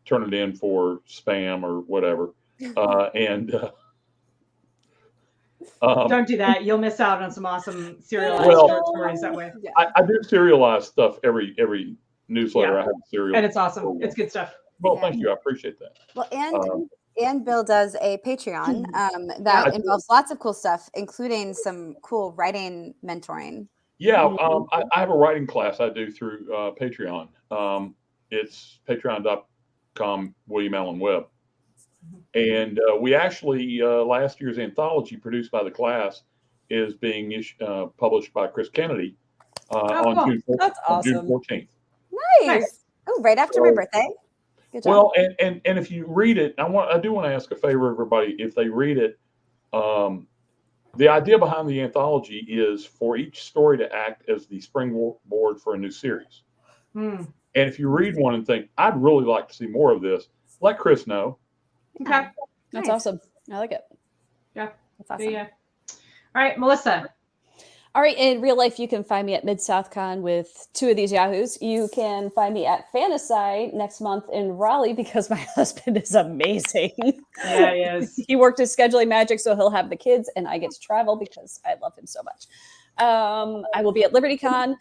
turn it in for spam or whatever. Don't do that. You'll miss out on some awesome serialized short stories that way. I do serialized stuff every newsletter. I have serial, and it's awesome. It's good stuff. Well, thank you. I appreciate that. Well, and Bill does a Patreon that involves lots of cool stuff, including some cool writing mentoring. Yeah, I have a writing class I do through Patreon. It's patreon.com William Alan Webb. And we actually, last year's anthology produced by the class is being published by Chris Kennedy on June 14th. Nice. Oh, right after my birthday. Good job. Well, and if you read it, I do want to ask a favor, everybody. If they read it, the idea behind the anthology is for each story to act as the springboard for a new series. And if you read one and think, I'd really like to see more of this, let Chris know. Okay. That's awesome. I like it. Yeah. That's awesome. Yeah. All right, Melissa. All right. In real life, you can find me at Mid-South-Con with two of these yahoos. You can find me at Fantasy next month in Raleigh because my husband is amazing. Yeah, he is. He worked his scheduling magic, so he'll have the kids, and I get to travel because I love him so much. I will be at LibertyCon,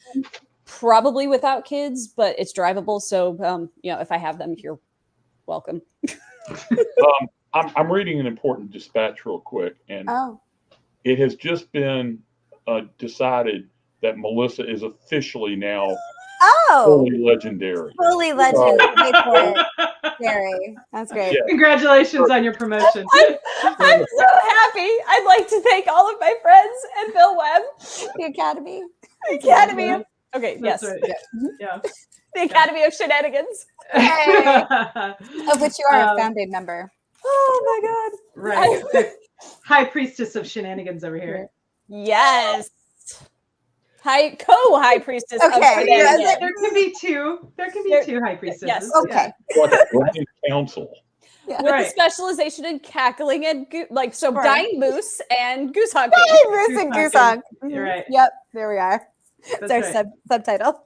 probably without kids, but it's drivable. So, if I have them, you're welcome. I'm reading an important dispatch real quick, and it has just been decided that Melissa is officially now fully legendary. Fully legend. Wait for it. Gary. That's great. Yeah. Congratulations on your promotion. I'm so happy. I'd like to thank all of my friends and Bill Webb. The Academy. The Academy. Okay, That's yes. right. Yeah. The Academy of Shenanigans. Hey. Of which you are a founding member. Oh my God. Right. The high priestess of shenanigans over here. Yes. Co-high priestess of shenanigans. There can be two. There can be two high priestesses. Yes. Okay. Grand council. Yeah. With the specialization in cackling and dying moose and goose honking. Dying moose and goose honk. You're right. Yep. There we are. That's It's our subtitle.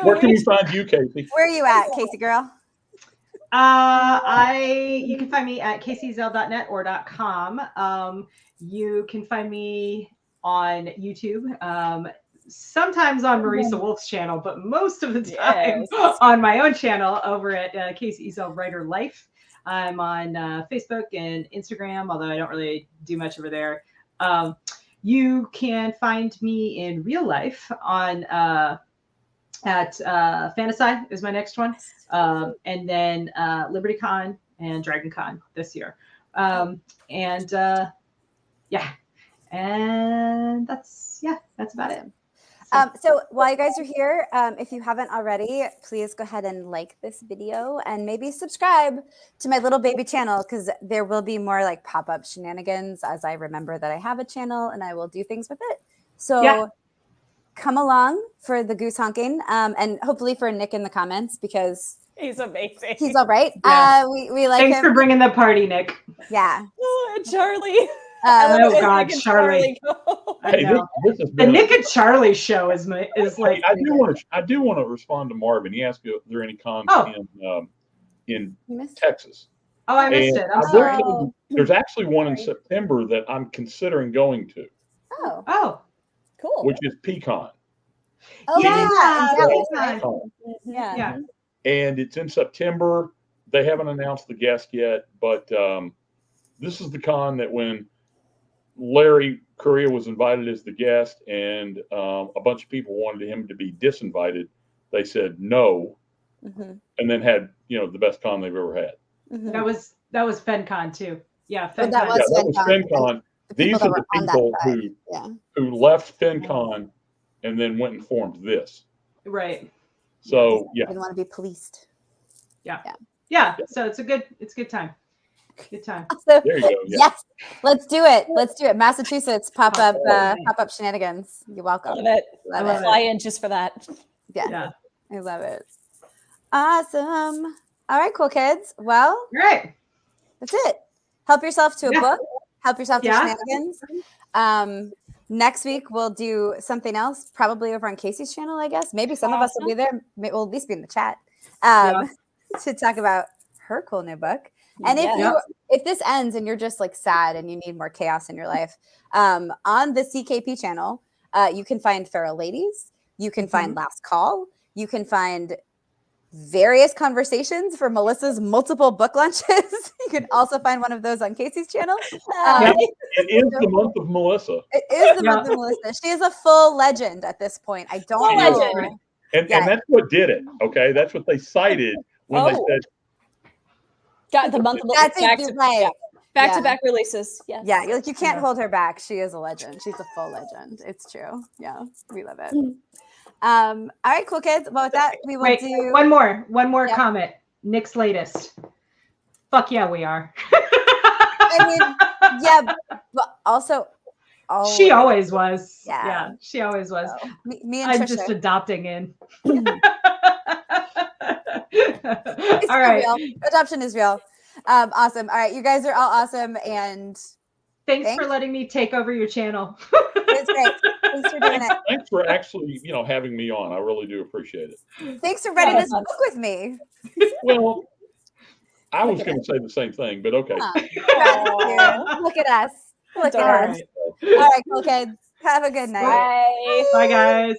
Where can you find you, Casey? Where are you at, Casey girl? You can find me at kczl.net or .com. You can find me on YouTube. Sometimes on Marisa Wolf's channel, but most of the time on my own channel over at Casey Ezel Writer Life. I'm on Facebook and Instagram, although I don't really do much over there. You can find me in real life on at Fantasy is my next one, and then LibertyCon and DragonCon this year, and that's about it. So while you guys are here, if you haven't already, please go ahead and like this video and maybe subscribe to my little baby channel because there will be more like pop-up shenanigans as I remember that I have a channel and I will do things with it. So come along for the goose honking and hopefully for Nick in the comments because he's amazing. He's all right. Yeah. We like Thanks him. for bringing the party, Nick. Yeah. Oh, and Charlie. Oh God, Charlie! Hey, this is the Nick and Charlie show is like. I do want to respond to Marvin. He asked if there are any cons in Texas. Oh, I missed it. I'm I sorry. There's actually one in September that I'm considering going to. Oh, cool. Which is Pecan. Oh yeah. And it's in September. They haven't announced the guest yet, but this is the con that when Larry Correa was invited as the guest and a bunch of people wanted him to be disinvited, they said no, and then had the best con they've ever had. That was FenCon too. Yeah, FenCon. That was FenCon. These are the people who left FenCon and then went and formed this. Right. So didn't want to be policed. Yeah. So it's a good time. Good time. So, there you go. Yes, let's do it. Massachusetts pop-up shenanigans. You're welcome. Love it. Love I it. fly in just for that. Yeah. I love it. Awesome. All right, cool kids. Well, right. that's it. Help yourself to a book, Help yourself to Yeah. shenanigans. Next week we'll do something else, probably over on Casey's channel, I guess. Maybe some of us will be there. We'll at least be in the chat to talk about her cool new book. And if this ends and you're just like sad and you need more chaos in your life, on the CKP channel, you can find Feral Ladies, you can find Last Call, you can find various conversations for Melissa's multiple book launches. You can also find one of those on Casey's channel. It is the month of Melissa. It is the month of Melissa. She is a full legend at this point. I don't know. And that's what did it. Okay. That's what they cited when they said. Got the month of back to back releases. Yes. Yeah. You can't hold her back. She is a legend. She's a full legend. It's true. Yeah. We love it. All right, cool kids. Well, with that, we will do one more comment. Nick's latest. Fuck yeah, we are. I mean, yeah, but also she always was. Yeah, she always was. So, me and I'm Trisha. just adopting in. It's all right. real. Adoption is real. Awesome. All right, you guys are all awesome, and thanks for letting me take over your channel. It's great. Thanks for doing it. Thanks for actually, having me on. I really do appreciate it. Thanks for writing this book with me. Well, I was going to say the same thing, but okay. Look at us. Look at us. All right, cool kids. Have a good night. Bye. Bye, guys.